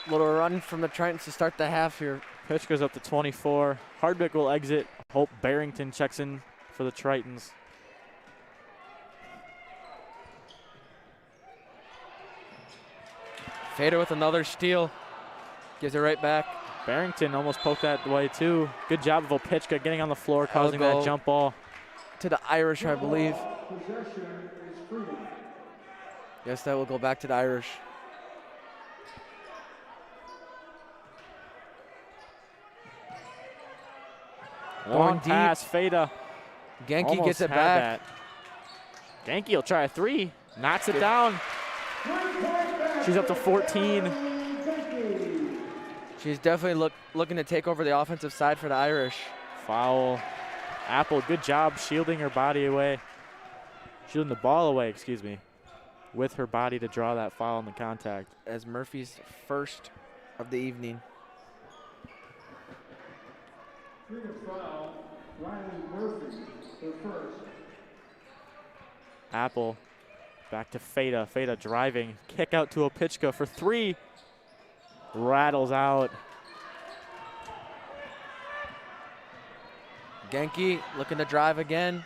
Little run from the Tritons to start the half here. Opichka's up to 24. Hardwick will exit. Hope Barrington checks in for the Tritons. Fader with another steal. Gives it right back. Barrington almost poked that way too. Good job of Opitchka getting on the floor, causing that jump ball. To the Irish, I believe. Possession is freedom. Yes, that will go back to the Irish. Long deep. pass, Feda. Genki Almost gets it had back. that. Genki will try a three. Knocks it down. She's up to 14. She's definitely looking to take over the offensive side for the Irish. Foul. Apple, good job shielding her body away. Shielding the ball away, excuse me, with her body to draw that foul on the contact. As Murphy's first of the evening. Freedom foul. Riley Murphy, the first. Apple back to Feda. Feda driving. Kick out to Opitchka for three. Rattles out. Genki looking to drive again.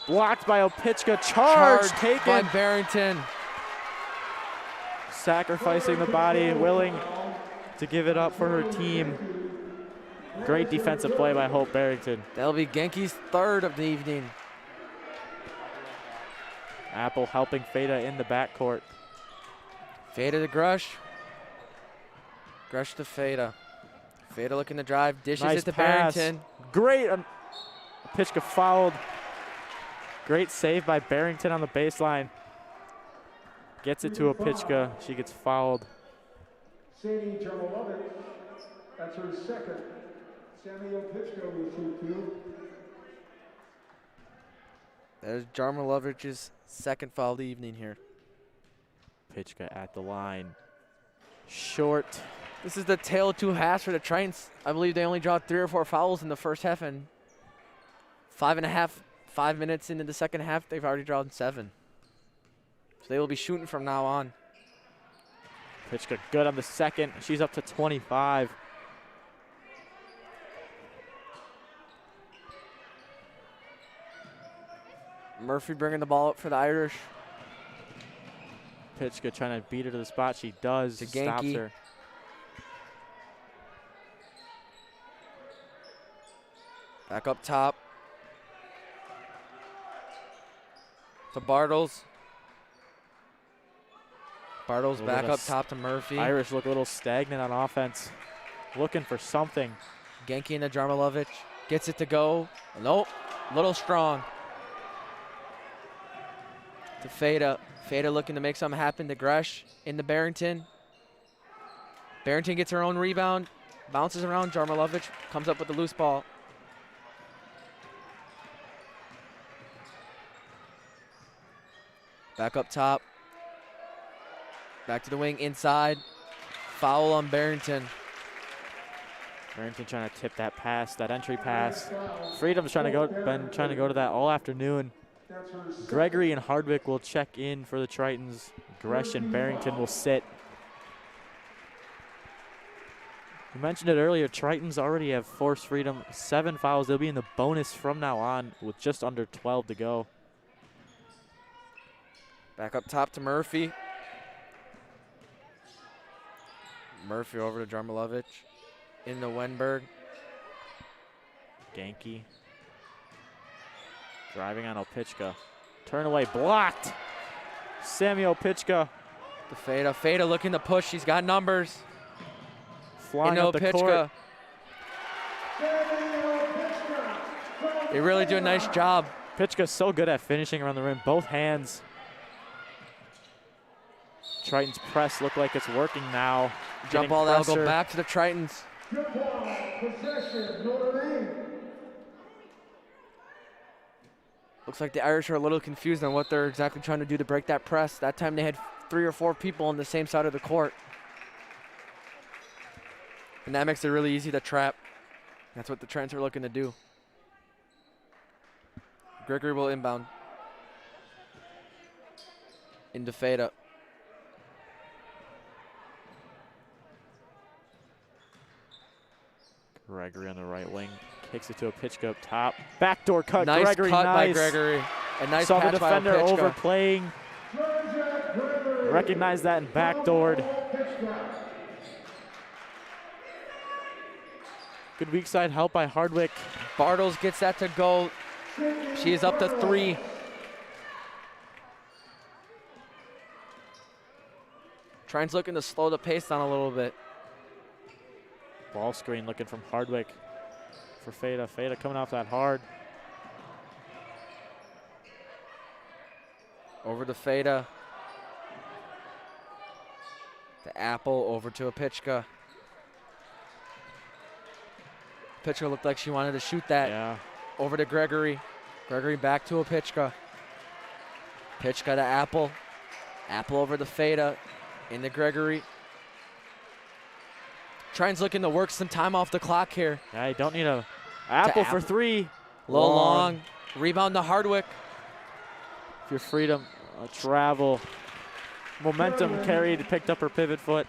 Blocked by Opitchka. Charge By taken. Barrington. Sacrificing the body, willing to give it up for her team. Great defensive play by Hope Barrington. That'll be Genki's third of the evening. Apple helping Feda in the backcourt. Feda to Grush. Grush to Feda. Feda looking to drive. Dishes Nice it to pass. Barrington. Great. Opitchka fouled. Great save by Barrington on the baseline. Gets it to Opitchka. She gets fouled. Sadie Jarmalovic, that's her second. Samuel Pitchko will shoot two. There's Jarmalovic's second foul of the evening here. Opitchka at the line. Short. This is the tail of two halves for the Tritons. I believe they only draw 3 or 4 fouls in the first half, and 5 minutes into the second half, they've already drawn 7. So they will be shooting from now on. Opitchka good on the second. She's up to 25. Murphy bringing the ball up for the Irish. Opitchka trying to beat her to the spot. She does. To Stops Genki. her. Back up top. To Bartles. Bartles back up top to Murphy. Irish look a little stagnant on offense. Looking for something. Genki into Jarmalovic. Gets it to go. Nope. Little strong. To Feda. Feda looking to make something happen to Gresh into Barrington. Barrington gets her own rebound. Bounces around. Jarmalovic comes up with the loose ball. Back up top. Back to the wing inside. Foul on Barrington. Barrington trying to tip that pass, that entry pass. Freedom's trying to go to that all afternoon. Gregory and Hardwick will check in for the Tritons. Gresh and Barrington will sit. We mentioned it earlier, Tritons already have forced Freedom 7 fouls. They'll be in the bonus from now on with just under 12 to go. Back up top to Murphy. Murphy over to Jarmalovic. Into Wenberg. Genki. Driving on Opitchka. Turn away, blocked. Samuel Opitchka To Feda. Feda looking to push. She's got numbers. flying Into up the court. Opitchka. They really do a nice job. Opitchka's so good at finishing around the rim. Both hands. Tritons press look like it's working now. Jump ball that'll go back to the Tritons. Good ball, possession, Notre Dame. Looks like the Irish are a little confused on what they're exactly trying to do to break that press. That time they had 3 or 4 people on the same side of the court. And that makes it really easy to trap. That's what the Tritons are looking to do. Gregory will inbound. Into Feda. Gregory on the right wing. Kicks it to a Pitchka up top. Backdoor cut. Nice Gregory, cut by nice. Gregory. A nice Saw the catch by defender Pitchka. overplaying. Recognized that and backdoored. Good weak side help by Hardwick. Bartles gets that to go. She is up to 3. Trine's looking to slow the pace down a little bit. Ball screen looking from Hardwick for Feda. Feda coming off that hard. Over to Feda. To Apple, over to a Pitchka. Pitchka looked like she wanted to shoot that. Yeah. Over to Gregory. Gregory back to a Pitchka. Pitchka to Apple. Apple over to Feda. Into Gregory. Trine's looking to work some time off the clock here. Yeah, you don't need a Apple for 3. Low long. Rebound to Hardwick. If you're Freedom, travel. Momentum carried, picked up her pivot foot.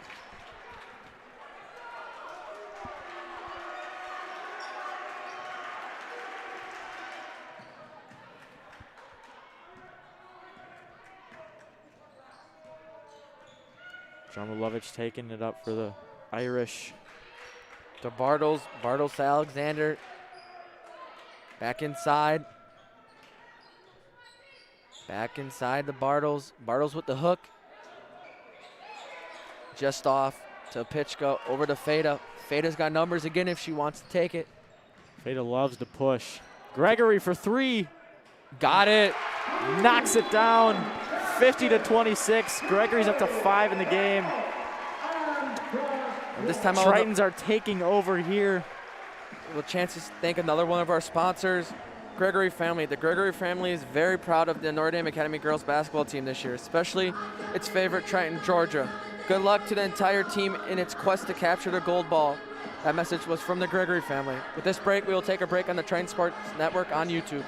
Jarmilovich taking it up for the Irish. To Bartles. Bartles to Alexander. Back inside. Back inside to Bartles. Bartles with the hook. Just off to Pitchka. Over to Feda. Feda's got numbers again if she wants to take it. Feda loves to push. Gregory for 3. Got it. Knocks it down. 50-26. Gregory's up to 5 in the game. This time Tritons are taking over here. We'll chance to thank another one of our sponsors, Gregory Family. The Gregory family is very proud of the Notre Dame Academy girls basketball team this year, especially its favorite Triton, Georgia. Good luck to the entire team in its quest to capture the gold ball. That message was from the Gregory family. With this break, we will take a break on the Triton Sports Network on YouTube.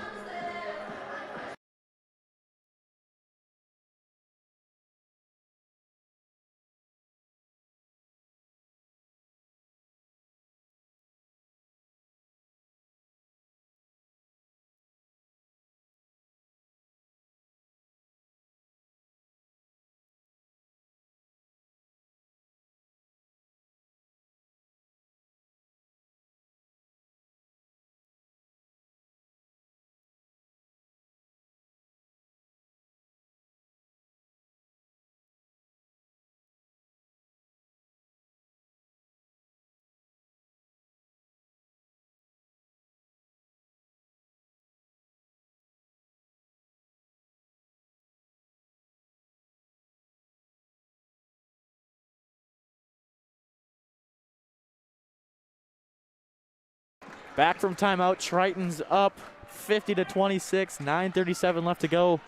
Back from timeout, Triton's up 50-26, 9:37 left to go.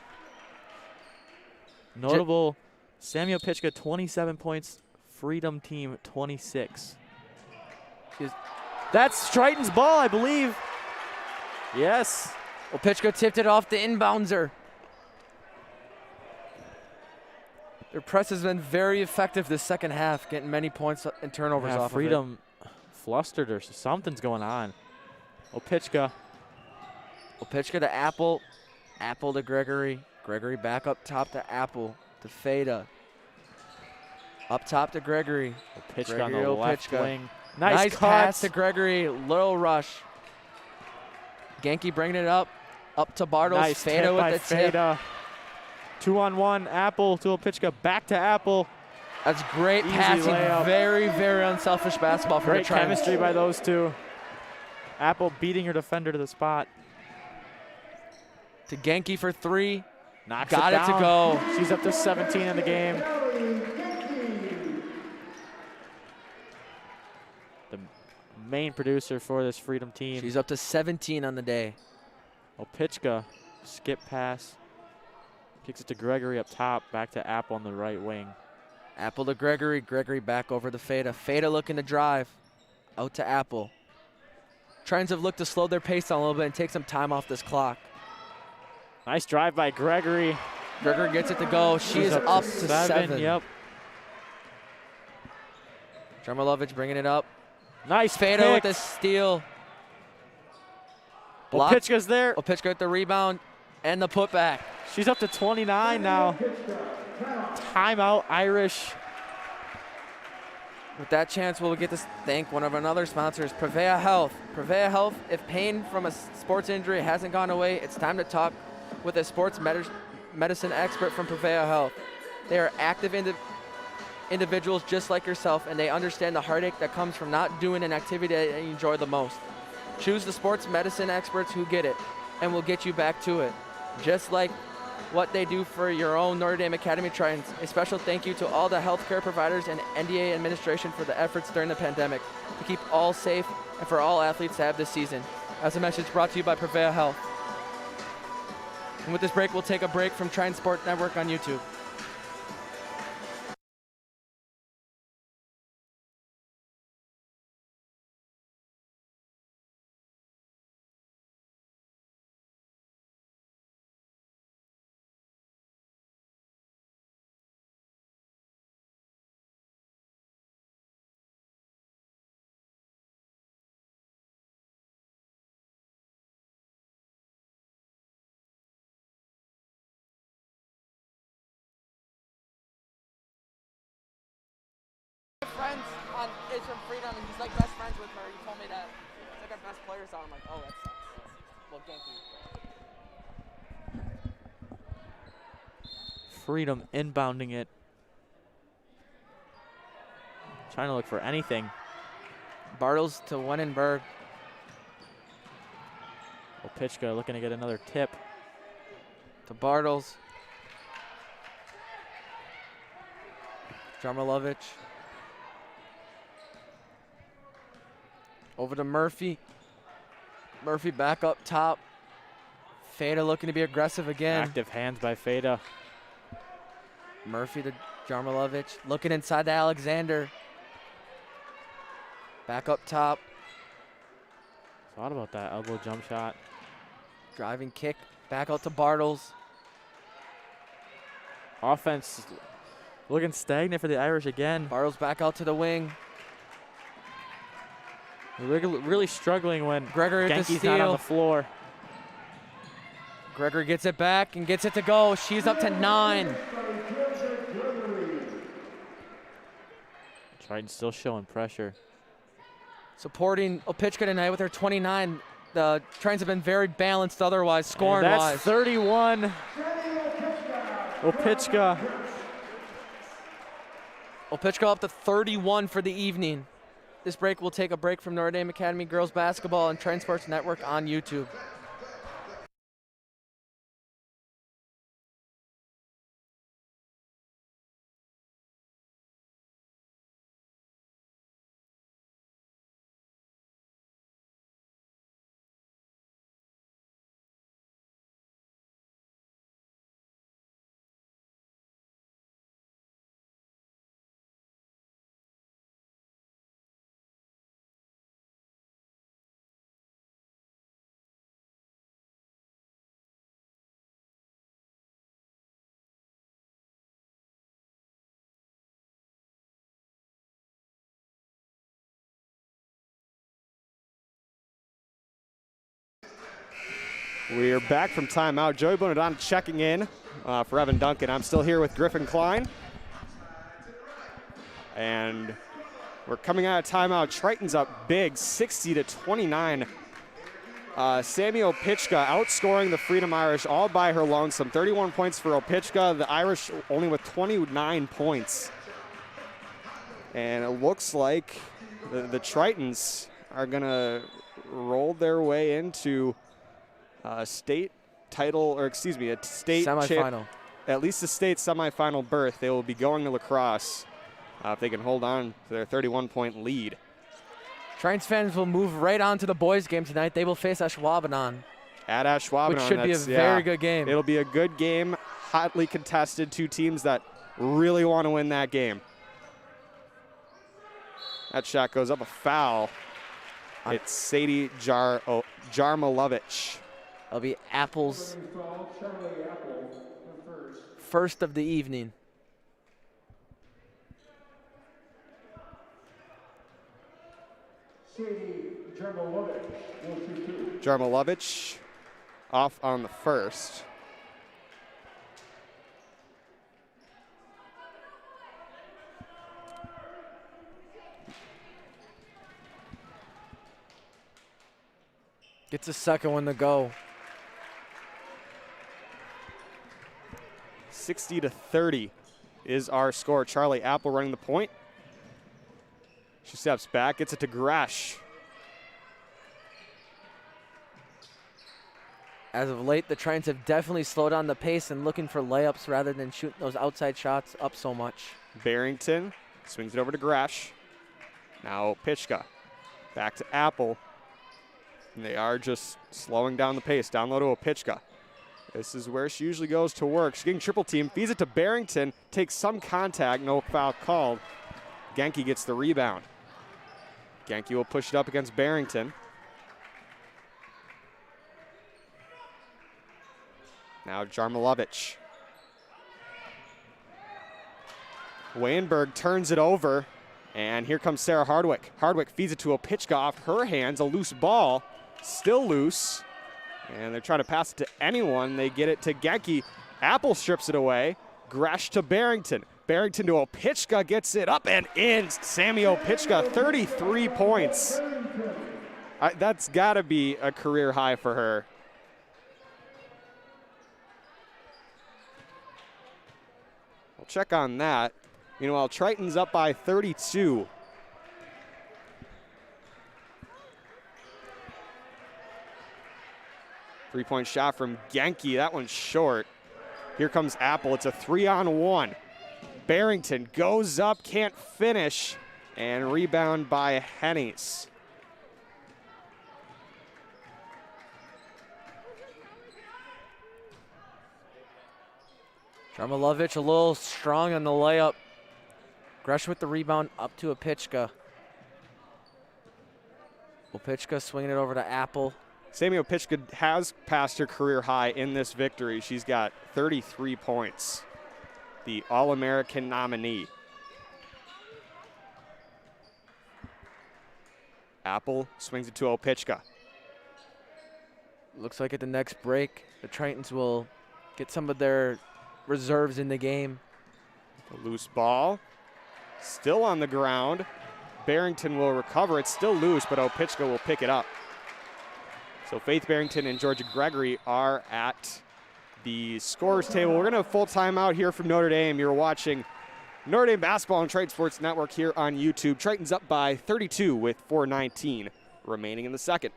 Notable, Samuel Pitchka, 27 points, Freedom team 26. That's Triton's ball, I believe. Yes. Well, Pitchka tipped it off the inbouncer. Their press has been very effective this second half, getting many points and turnovers off Freedom flustered her, so something's going on. Pitchka. Pitchka to Apple. Apple to Gregory. Gregory back up top to Apple. To Feda. Up top to Gregory. Pitchka on the left wing. Nice pass to Gregory. Little rush. Genki bringing it up. Up to Bartles. Nice Feda with the tip. Feda. 2-on-1. Apple to Pitchka. Back to Apple. That's great passing. Layup. Very, very unselfish basketball for great the Trojans. chemistry by those two. Apple beating her defender to the spot. To Genki for 3. Knocks Got it to down. go. She's up to 17 in the game. The main producer for this Freedom team. She's up to 17 on the day. Pitchka, skip pass. Kicks it to Gregory up top. Back to Apple on the right wing. Apple to Gregory. Gregory back over to Feda. Feda looking to drive. Out to Apple. Trojans have looked to slow their pace down a little bit and take some time off this clock. Nice drive by Gregory. Gregory gets it to go. She is up to 7. Yep. Jarmilovich bringing it up. Nice Feda pick. with a steal. Block. Opitchka's there. Opitchka with the rebound and the putback. She's up to 29 now. Timeout, Irish. With that chance, we'll get to thank one of our other sponsors, Prevea Health. Prevea Health, if pain from a sports injury hasn't gone away, it's time to talk with a sports medicine expert from Prevea Health. They are active individuals just like yourself, and they understand the heartache that comes from not doing an activity that you enjoy the most. Choose the sports medicine experts who get it and will get you back to it. Just like what they do for your own Notre Dame Academy Tritons. A special thank you to all the healthcare providers and NDA administration for the efforts during the pandemic to keep all safe and for all athletes to have this season. As a message brought to you by Prevea Health. And with this break, we'll take a break from Triton Sport Network on YouTube. Friends is from Freedom, and he's like best friends with her. He told me that it's like our best players on. I'm like, oh, that sucks. Well, thank you. Freedom inbounding it. Trying to look for anything. Bartles to Wenenberg. Opitchka looking to get another tip. To Bartles. Jarmilovich. Over to Murphy. Murphy back up top. Feda looking to be aggressive again. Active hands by Feda. Murphy to Jarmilovich. Looking inside to Alexander. Back up top. Thought about that elbow jump shot. Driving kick. Back out to Bartles. Offense looking stagnant for the Irish again. Bartles back out to the wing. Really struggling when Gregory with the Genki's not on the steal. floor. Gregory gets it back and gets it to go. She's up to 9. Triton still showing pressure. Supporting Opitchka tonight with her 29. The Tritons have been very balanced otherwise, And scoring-wise. that's 31. Opitchka. Opitchka up to 31 for the evening. This break will take a break from Notre Dame Academy Girls Basketball and Triton Sports Network on YouTube. We're back from timeout. Joey Bonadonna checking in for Evan Duncan. I'm still here with Griffin Klein. And we're coming out of timeout. Triton's up big, 60-29. Sammy Opitchka outscoring the Freedom Irish all by her lonesome. 31 points for Opitchka. The Irish only with 29 points. And it looks like the Tritons are going to roll their way into state title, or excuse me, a state Semifinal. at least a state semifinal berth. They will be going to lacrosse if they can hold on to their 31-point lead. Tritons fans will move right on to the boys' game tonight. They will face Ashwaubenon, At Ashwaubenon, which should be a very good game. It'll be a good game, hotly contested. Two teams that really want to win that game. That shot goes up, a foul. It's Sadie Jarmilovich. It'll be Apple's first of the evening. Sadie Jarmilovich will shoot two. Jarmalovic off on the first. Gets a second one to go. 60-30 is our score. Charlie Apple running the point. She steps back, gets it to Gresh. As of late, the Tritons have definitely slowed down the pace and looking for layups rather than shooting those outside shots up so much. Barrington swings it over to Gresh. Now Pichka. Back to Apple. And they are just slowing down the pace. Down low to a Pichka. This is where she usually goes to work. She's getting triple team, feeds it to Barrington, takes some contact, no foul called. Genki gets the rebound. Genki will push it up against Barrington. Now Jarmalovic. Wainberg turns it over, and here comes Sarah Hardwick. Hardwick feeds it to a Pichka off her hands, a loose ball, still loose. And they're trying to pass it to anyone. They get it to Genki. Apple strips it away. Gresh to Barrington. Barrington to Opichka, gets it up and in. Sammy Opichka, 33 points. That's got to be a career high for her. We'll check on that. Meanwhile, Triton's up by 32. Three-point shot from Genki. That one's short. Here comes Apple. It's a 3-on-1. Barrington goes up, can't finish, and rebound by Hennies. Jarmalovic a little strong on the layup. Gresh with the rebound up to Opichka. Opichka swinging it over to Apple. Sammy Opichka has passed her career high in this victory. She's got 33 points. The All-American nominee. Apple swings it to Opichka. Looks like at the next break, the Tritons will get some of their reserves in the game. A loose ball. Still on the ground. Barrington will recover. It's still loose, but Opichka will pick it up. So Faith Barrington and Georgia Gregory are at the scorers table. We're going to have full timeout here from Notre Dame. You're watching Notre Dame Basketball on Triton Sports Network here on YouTube. Triton's up by 32 with 4:19 remaining in the second.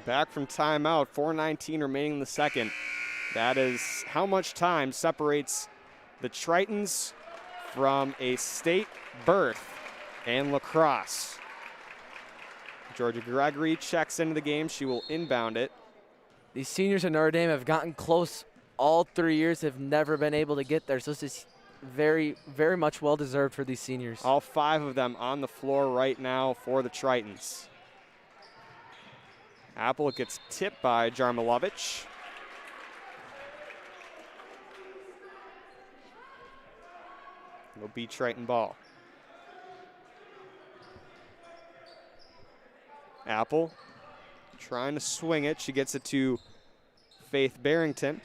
Back from timeout, 4:19 remaining in the second. That is how much time separates the Tritons from a state berth in lacrosse. Georgia Gregory checks into the game. She will inbound it. These seniors at Notre Dame have gotten close all 3 years, have never been able to get there. So this is very, very much well-deserved for these seniors. All 5 of them on the floor right now for the Tritons. Apple gets tipped by Jarmalovic. It'll be Triton ball. Apple trying to swing it. She gets it to Faith Barrington.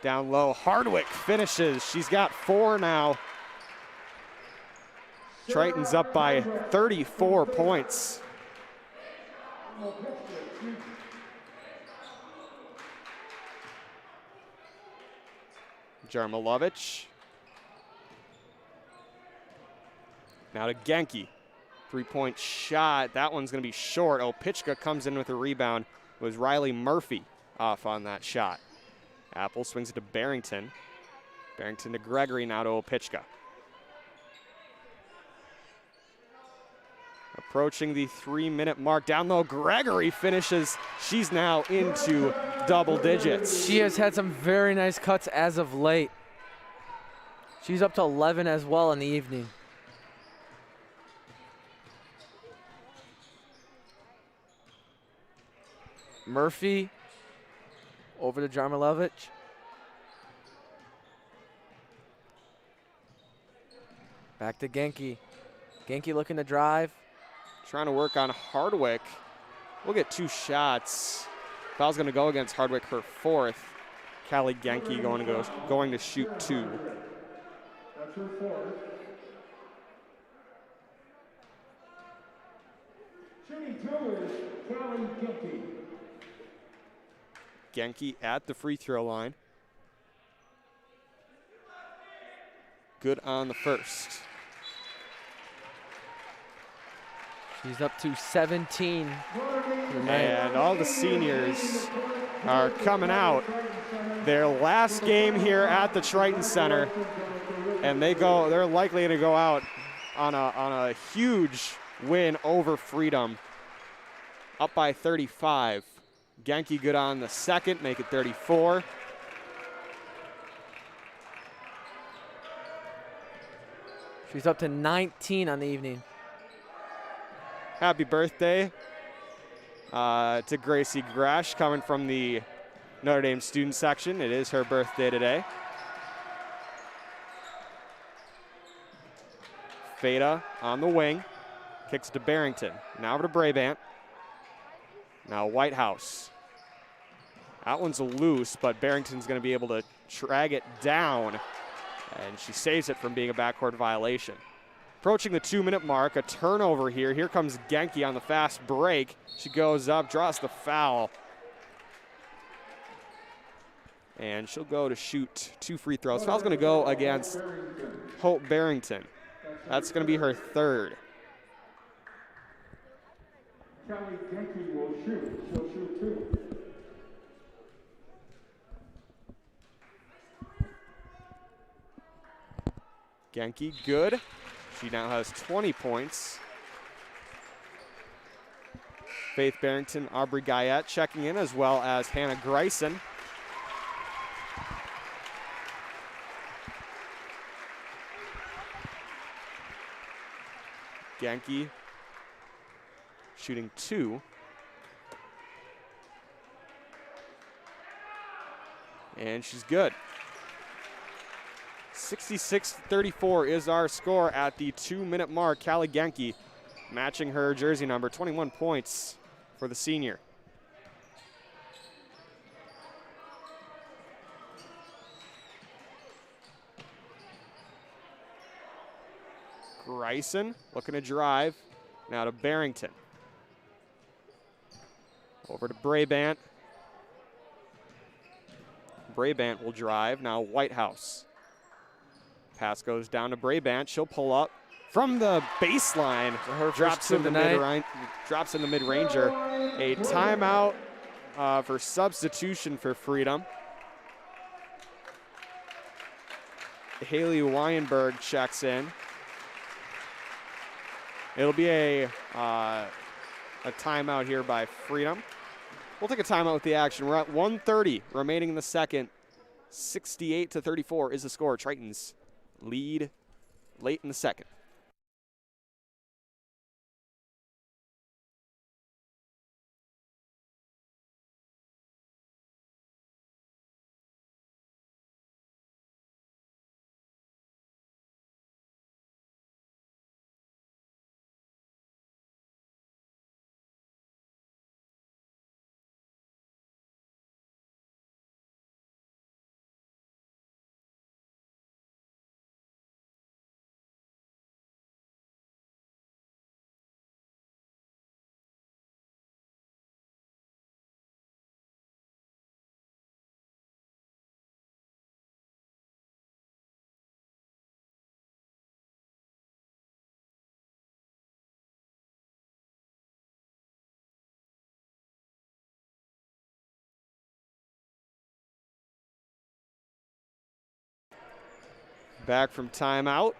Down low, Hardwick finishes. She's got 4 now. Triton's up by 34 points. Jarmilovic. Now to Genki. 3-point shot. That one's going to be short. Opichka comes in with a rebound. It was Riley Murphy off on that shot. Apple swings it to Barrington. Barrington to Gregory, now to Opichka. Approaching the 3-minute mark. Down low, Gregory finishes. She's now into double digits. She has had some very nice cuts as of late. She's up to 11 as well in the evening. Murphy over to Jarmilovic. Back to Genki. Genki looking to drive. Trying to work on Hardwick. We'll get 2 shots. Foul's going to go against Hardwick, her 4th. Callie Genki going to shoot 2. That's her 4th. Shooting 2 is Callie Genki. Genki at the free throw line. Good on the first. She's up to 17. And all the seniors are coming out. Their last game here at the Triton Center. And they're likely to go out on a huge win over Freedom. Up by 35. Genki good on the second, make it 34. She's up to 19 on the evening. Happy birthday to Gracie Gresh coming from the Notre Dame student section. It is her birthday today. Feta on the wing, kicks to Barrington. Now over to Brabant. Now Whitehouse. That one's loose, but Barrington's going to be able to drag it down, and she saves it from being a backcourt violation. Approaching the 2-minute mark, a turnover here. Here comes Genki on the fast break. She goes up, draws the foul. And she'll go to shoot 2 free throws. Foul's going to go against Hope Barrington. That's going to be her 3rd. Callie Genki will shoot. She'll shoot 2. Genki good. She now has 20 points. Faith Barrington, Aubrey Guyette checking in, as well as Hannah Greisen. Genki shooting 2. And she's good. 66-34 is our score at the 2-minute mark. Callie Genki matching her jersey number, 21 points for the senior. Greisen looking to drive. Now to Barrington. Over to Brabant. Brabant will drive. Now Whitehouse. Pass goes down to Brabant. She'll pull up from the baseline. Her drops in the mid-ranger. A timeout for substitution for Freedom. Haley Weinberg checks in. It'll be a timeout here by Freedom. We'll take a timeout with the action. We're at 1:30 remaining in the second. 68-34 is the score. Tritons lead late in the second. back from timeout.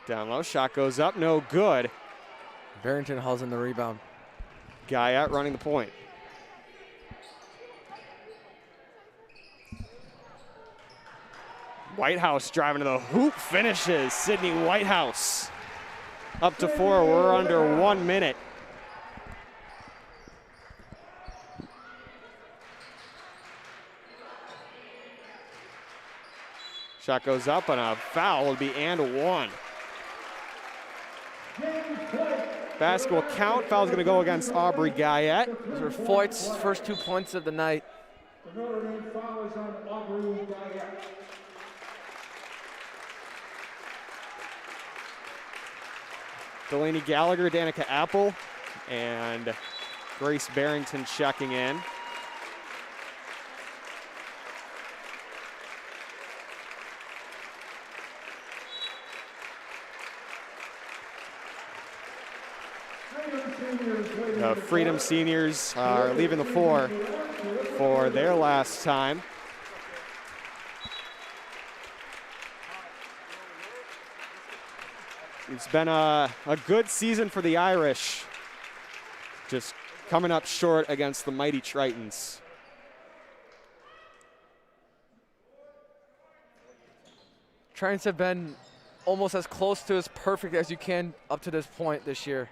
Down low, shot goes up, no good. Barrington hauls in the rebound. Guyette running the point. Whitehouse driving to the hoop, finishes. Sydney Whitehouse up to 4. We're under 1 minute. Shot goes up and a foul will be and one. Basket will count. Foul's going to go against Aubrey Guyette. Those are Foyt's first 2 points of the night. The Notre Dame foul is on Aubrey Guyette. Delaney Gallagher, Danica Apple, and Grace Barrington checking in. The Freedom Seniors are leaving the floor for their last time. It's been a good season for the Irish, just coming up short against the mighty Tritons. Tritons have been almost as close to as perfect as you can up to this point this year.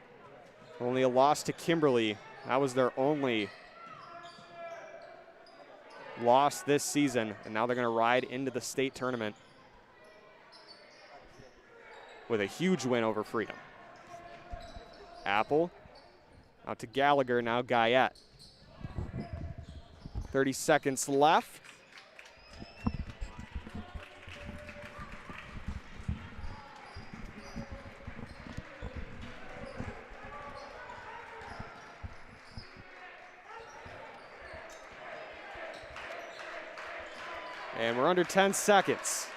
Only a loss to Kimberly. That was their only loss this season, and now they're going to ride into the state tournament with a huge win over Freedom. Apple out to Gallagher, now Guyette. 30 seconds left. And we're under 10 seconds.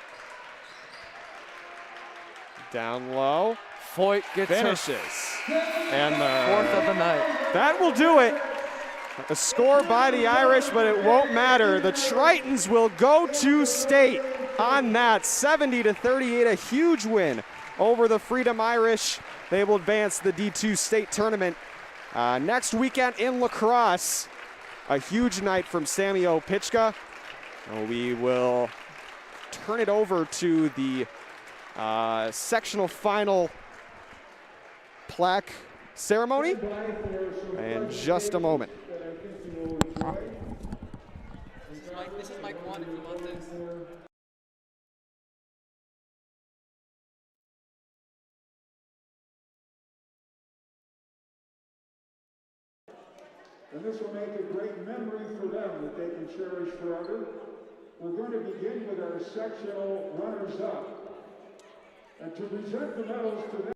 Down low. Foyt gets finishes. And fourth of the night. That will do it. A score by the Irish, but it won't matter. The Tritons will go to state on that. 70-38, a huge win over the Freedom Irish. They will advance the D2 state tournament next weekend in La Crosse. A huge night from Sammy Opitchka. We will turn it over to the sectional final plaque ceremony in just a moment. This is Mike 1 if you want this. And this will make a great memory for them that they can cherish forever. We're going to begin with our sectional runners-up. And to present the medals to them,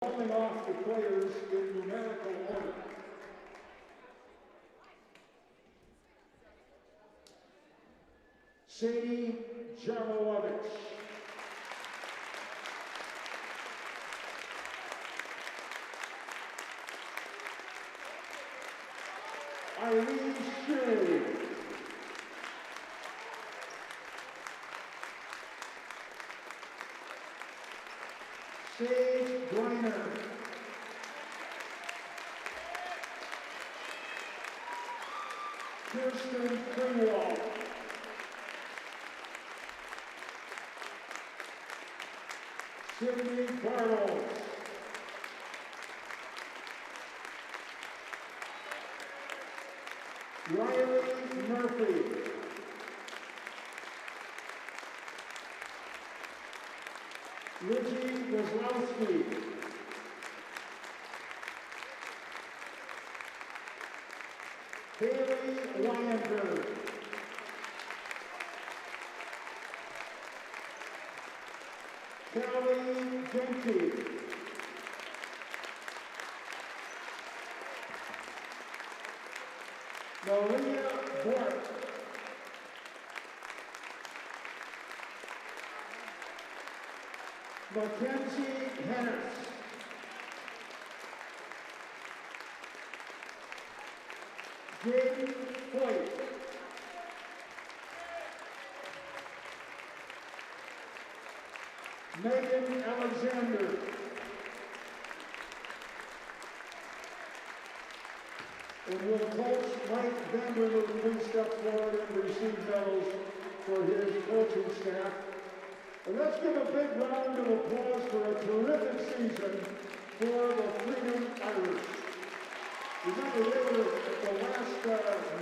calling off the players in numerical order. Sadie Jarmowicz. Irene Shue. Sage Greiner. Kirsten Greenwald. Sydney Bartles. Riley Murphy. Lizzie Wazlowski. Haley Wyanberg. Kelly Genty. Maria Bort. Mackenzie Hennis. Jaden Hoyt. Megan Alexander. And will coach Mike Vanderloop please step forward and receive medals for his coaching staff. And let's give a big round of applause for a terrific season for the Freedom Irish. Remember, they were at the last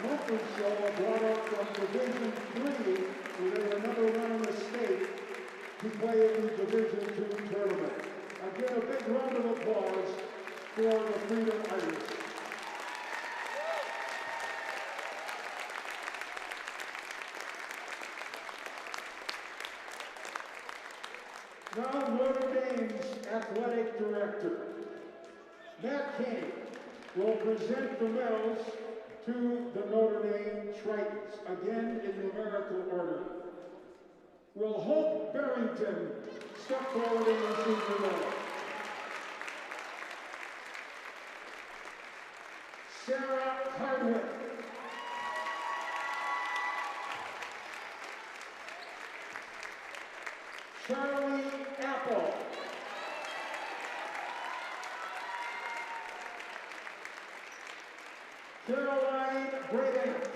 month or so brought up from Division III, where they were number one in the state, to play in the Division II tournament. Again, a big round of applause for the Freedom Irish. Now, Notre Dame's athletic director, Matt King, will present the medals to the Notre Dame Tritons, again in numerical order. Will Hope Barrington step forward and receive the medal? Sarah Hardwick. Charlie Apple. Caroline Bradant.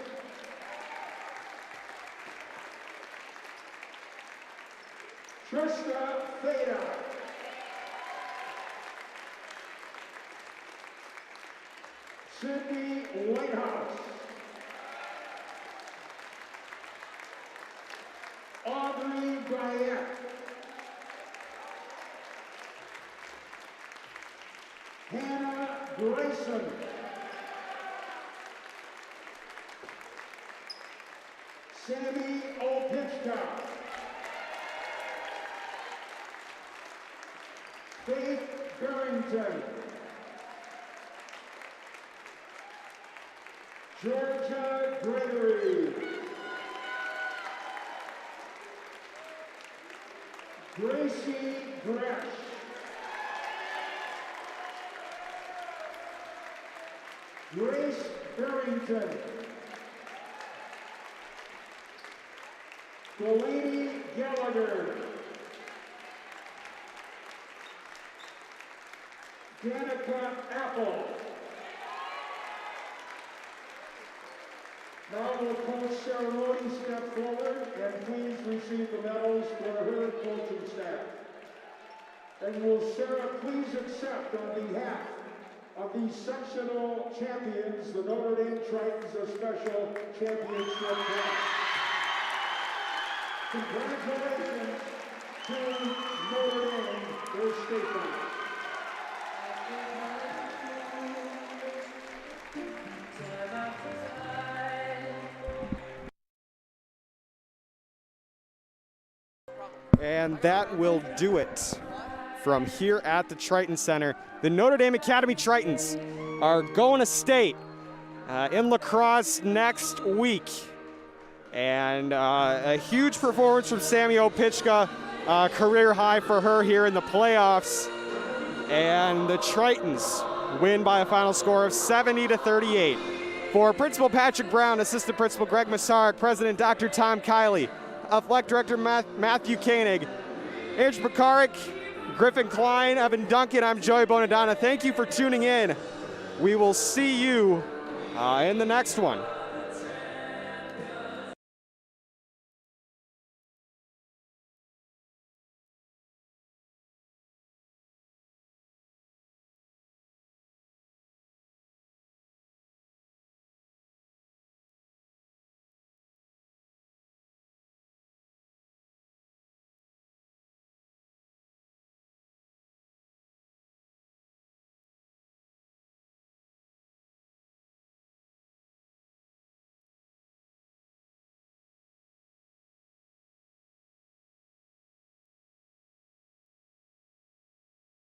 Trista Theda. Cindy Whitehouse. Audrey Bryant. Hannah Grayson. Sammy Opitchka. Faith Barrington. Georgia Gregory. Gracie Gresh. Grace Barrington. Delaney Gallagher. Danica Apple. Now will Coach Sarah Rody step forward and please receive the medals for her coaching staff. And will Sarah please accept on behalf of the sectional champions, the Notre Dame Tritons, a special championship prize. Congratulations to Notre Dame, their state finalists. And that will do it from here at the Triton Center. The Notre Dame Academy Tritons are going to state in lacrosse next week. And a huge performance from Sammy Opitchka, career high for her here in the playoffs. And the Tritons win by a final score of 70-38. For Principal Patrick Brown, Assistant Principal Greg Massarek, President Dr. Tom Kiley, Athletic Director Matthew Koenig, Andrew Pekarik, Griffin Klein, Evan Duncan, I'm Joey Bonadonna. Thank you for tuning in. We will see you in the next one.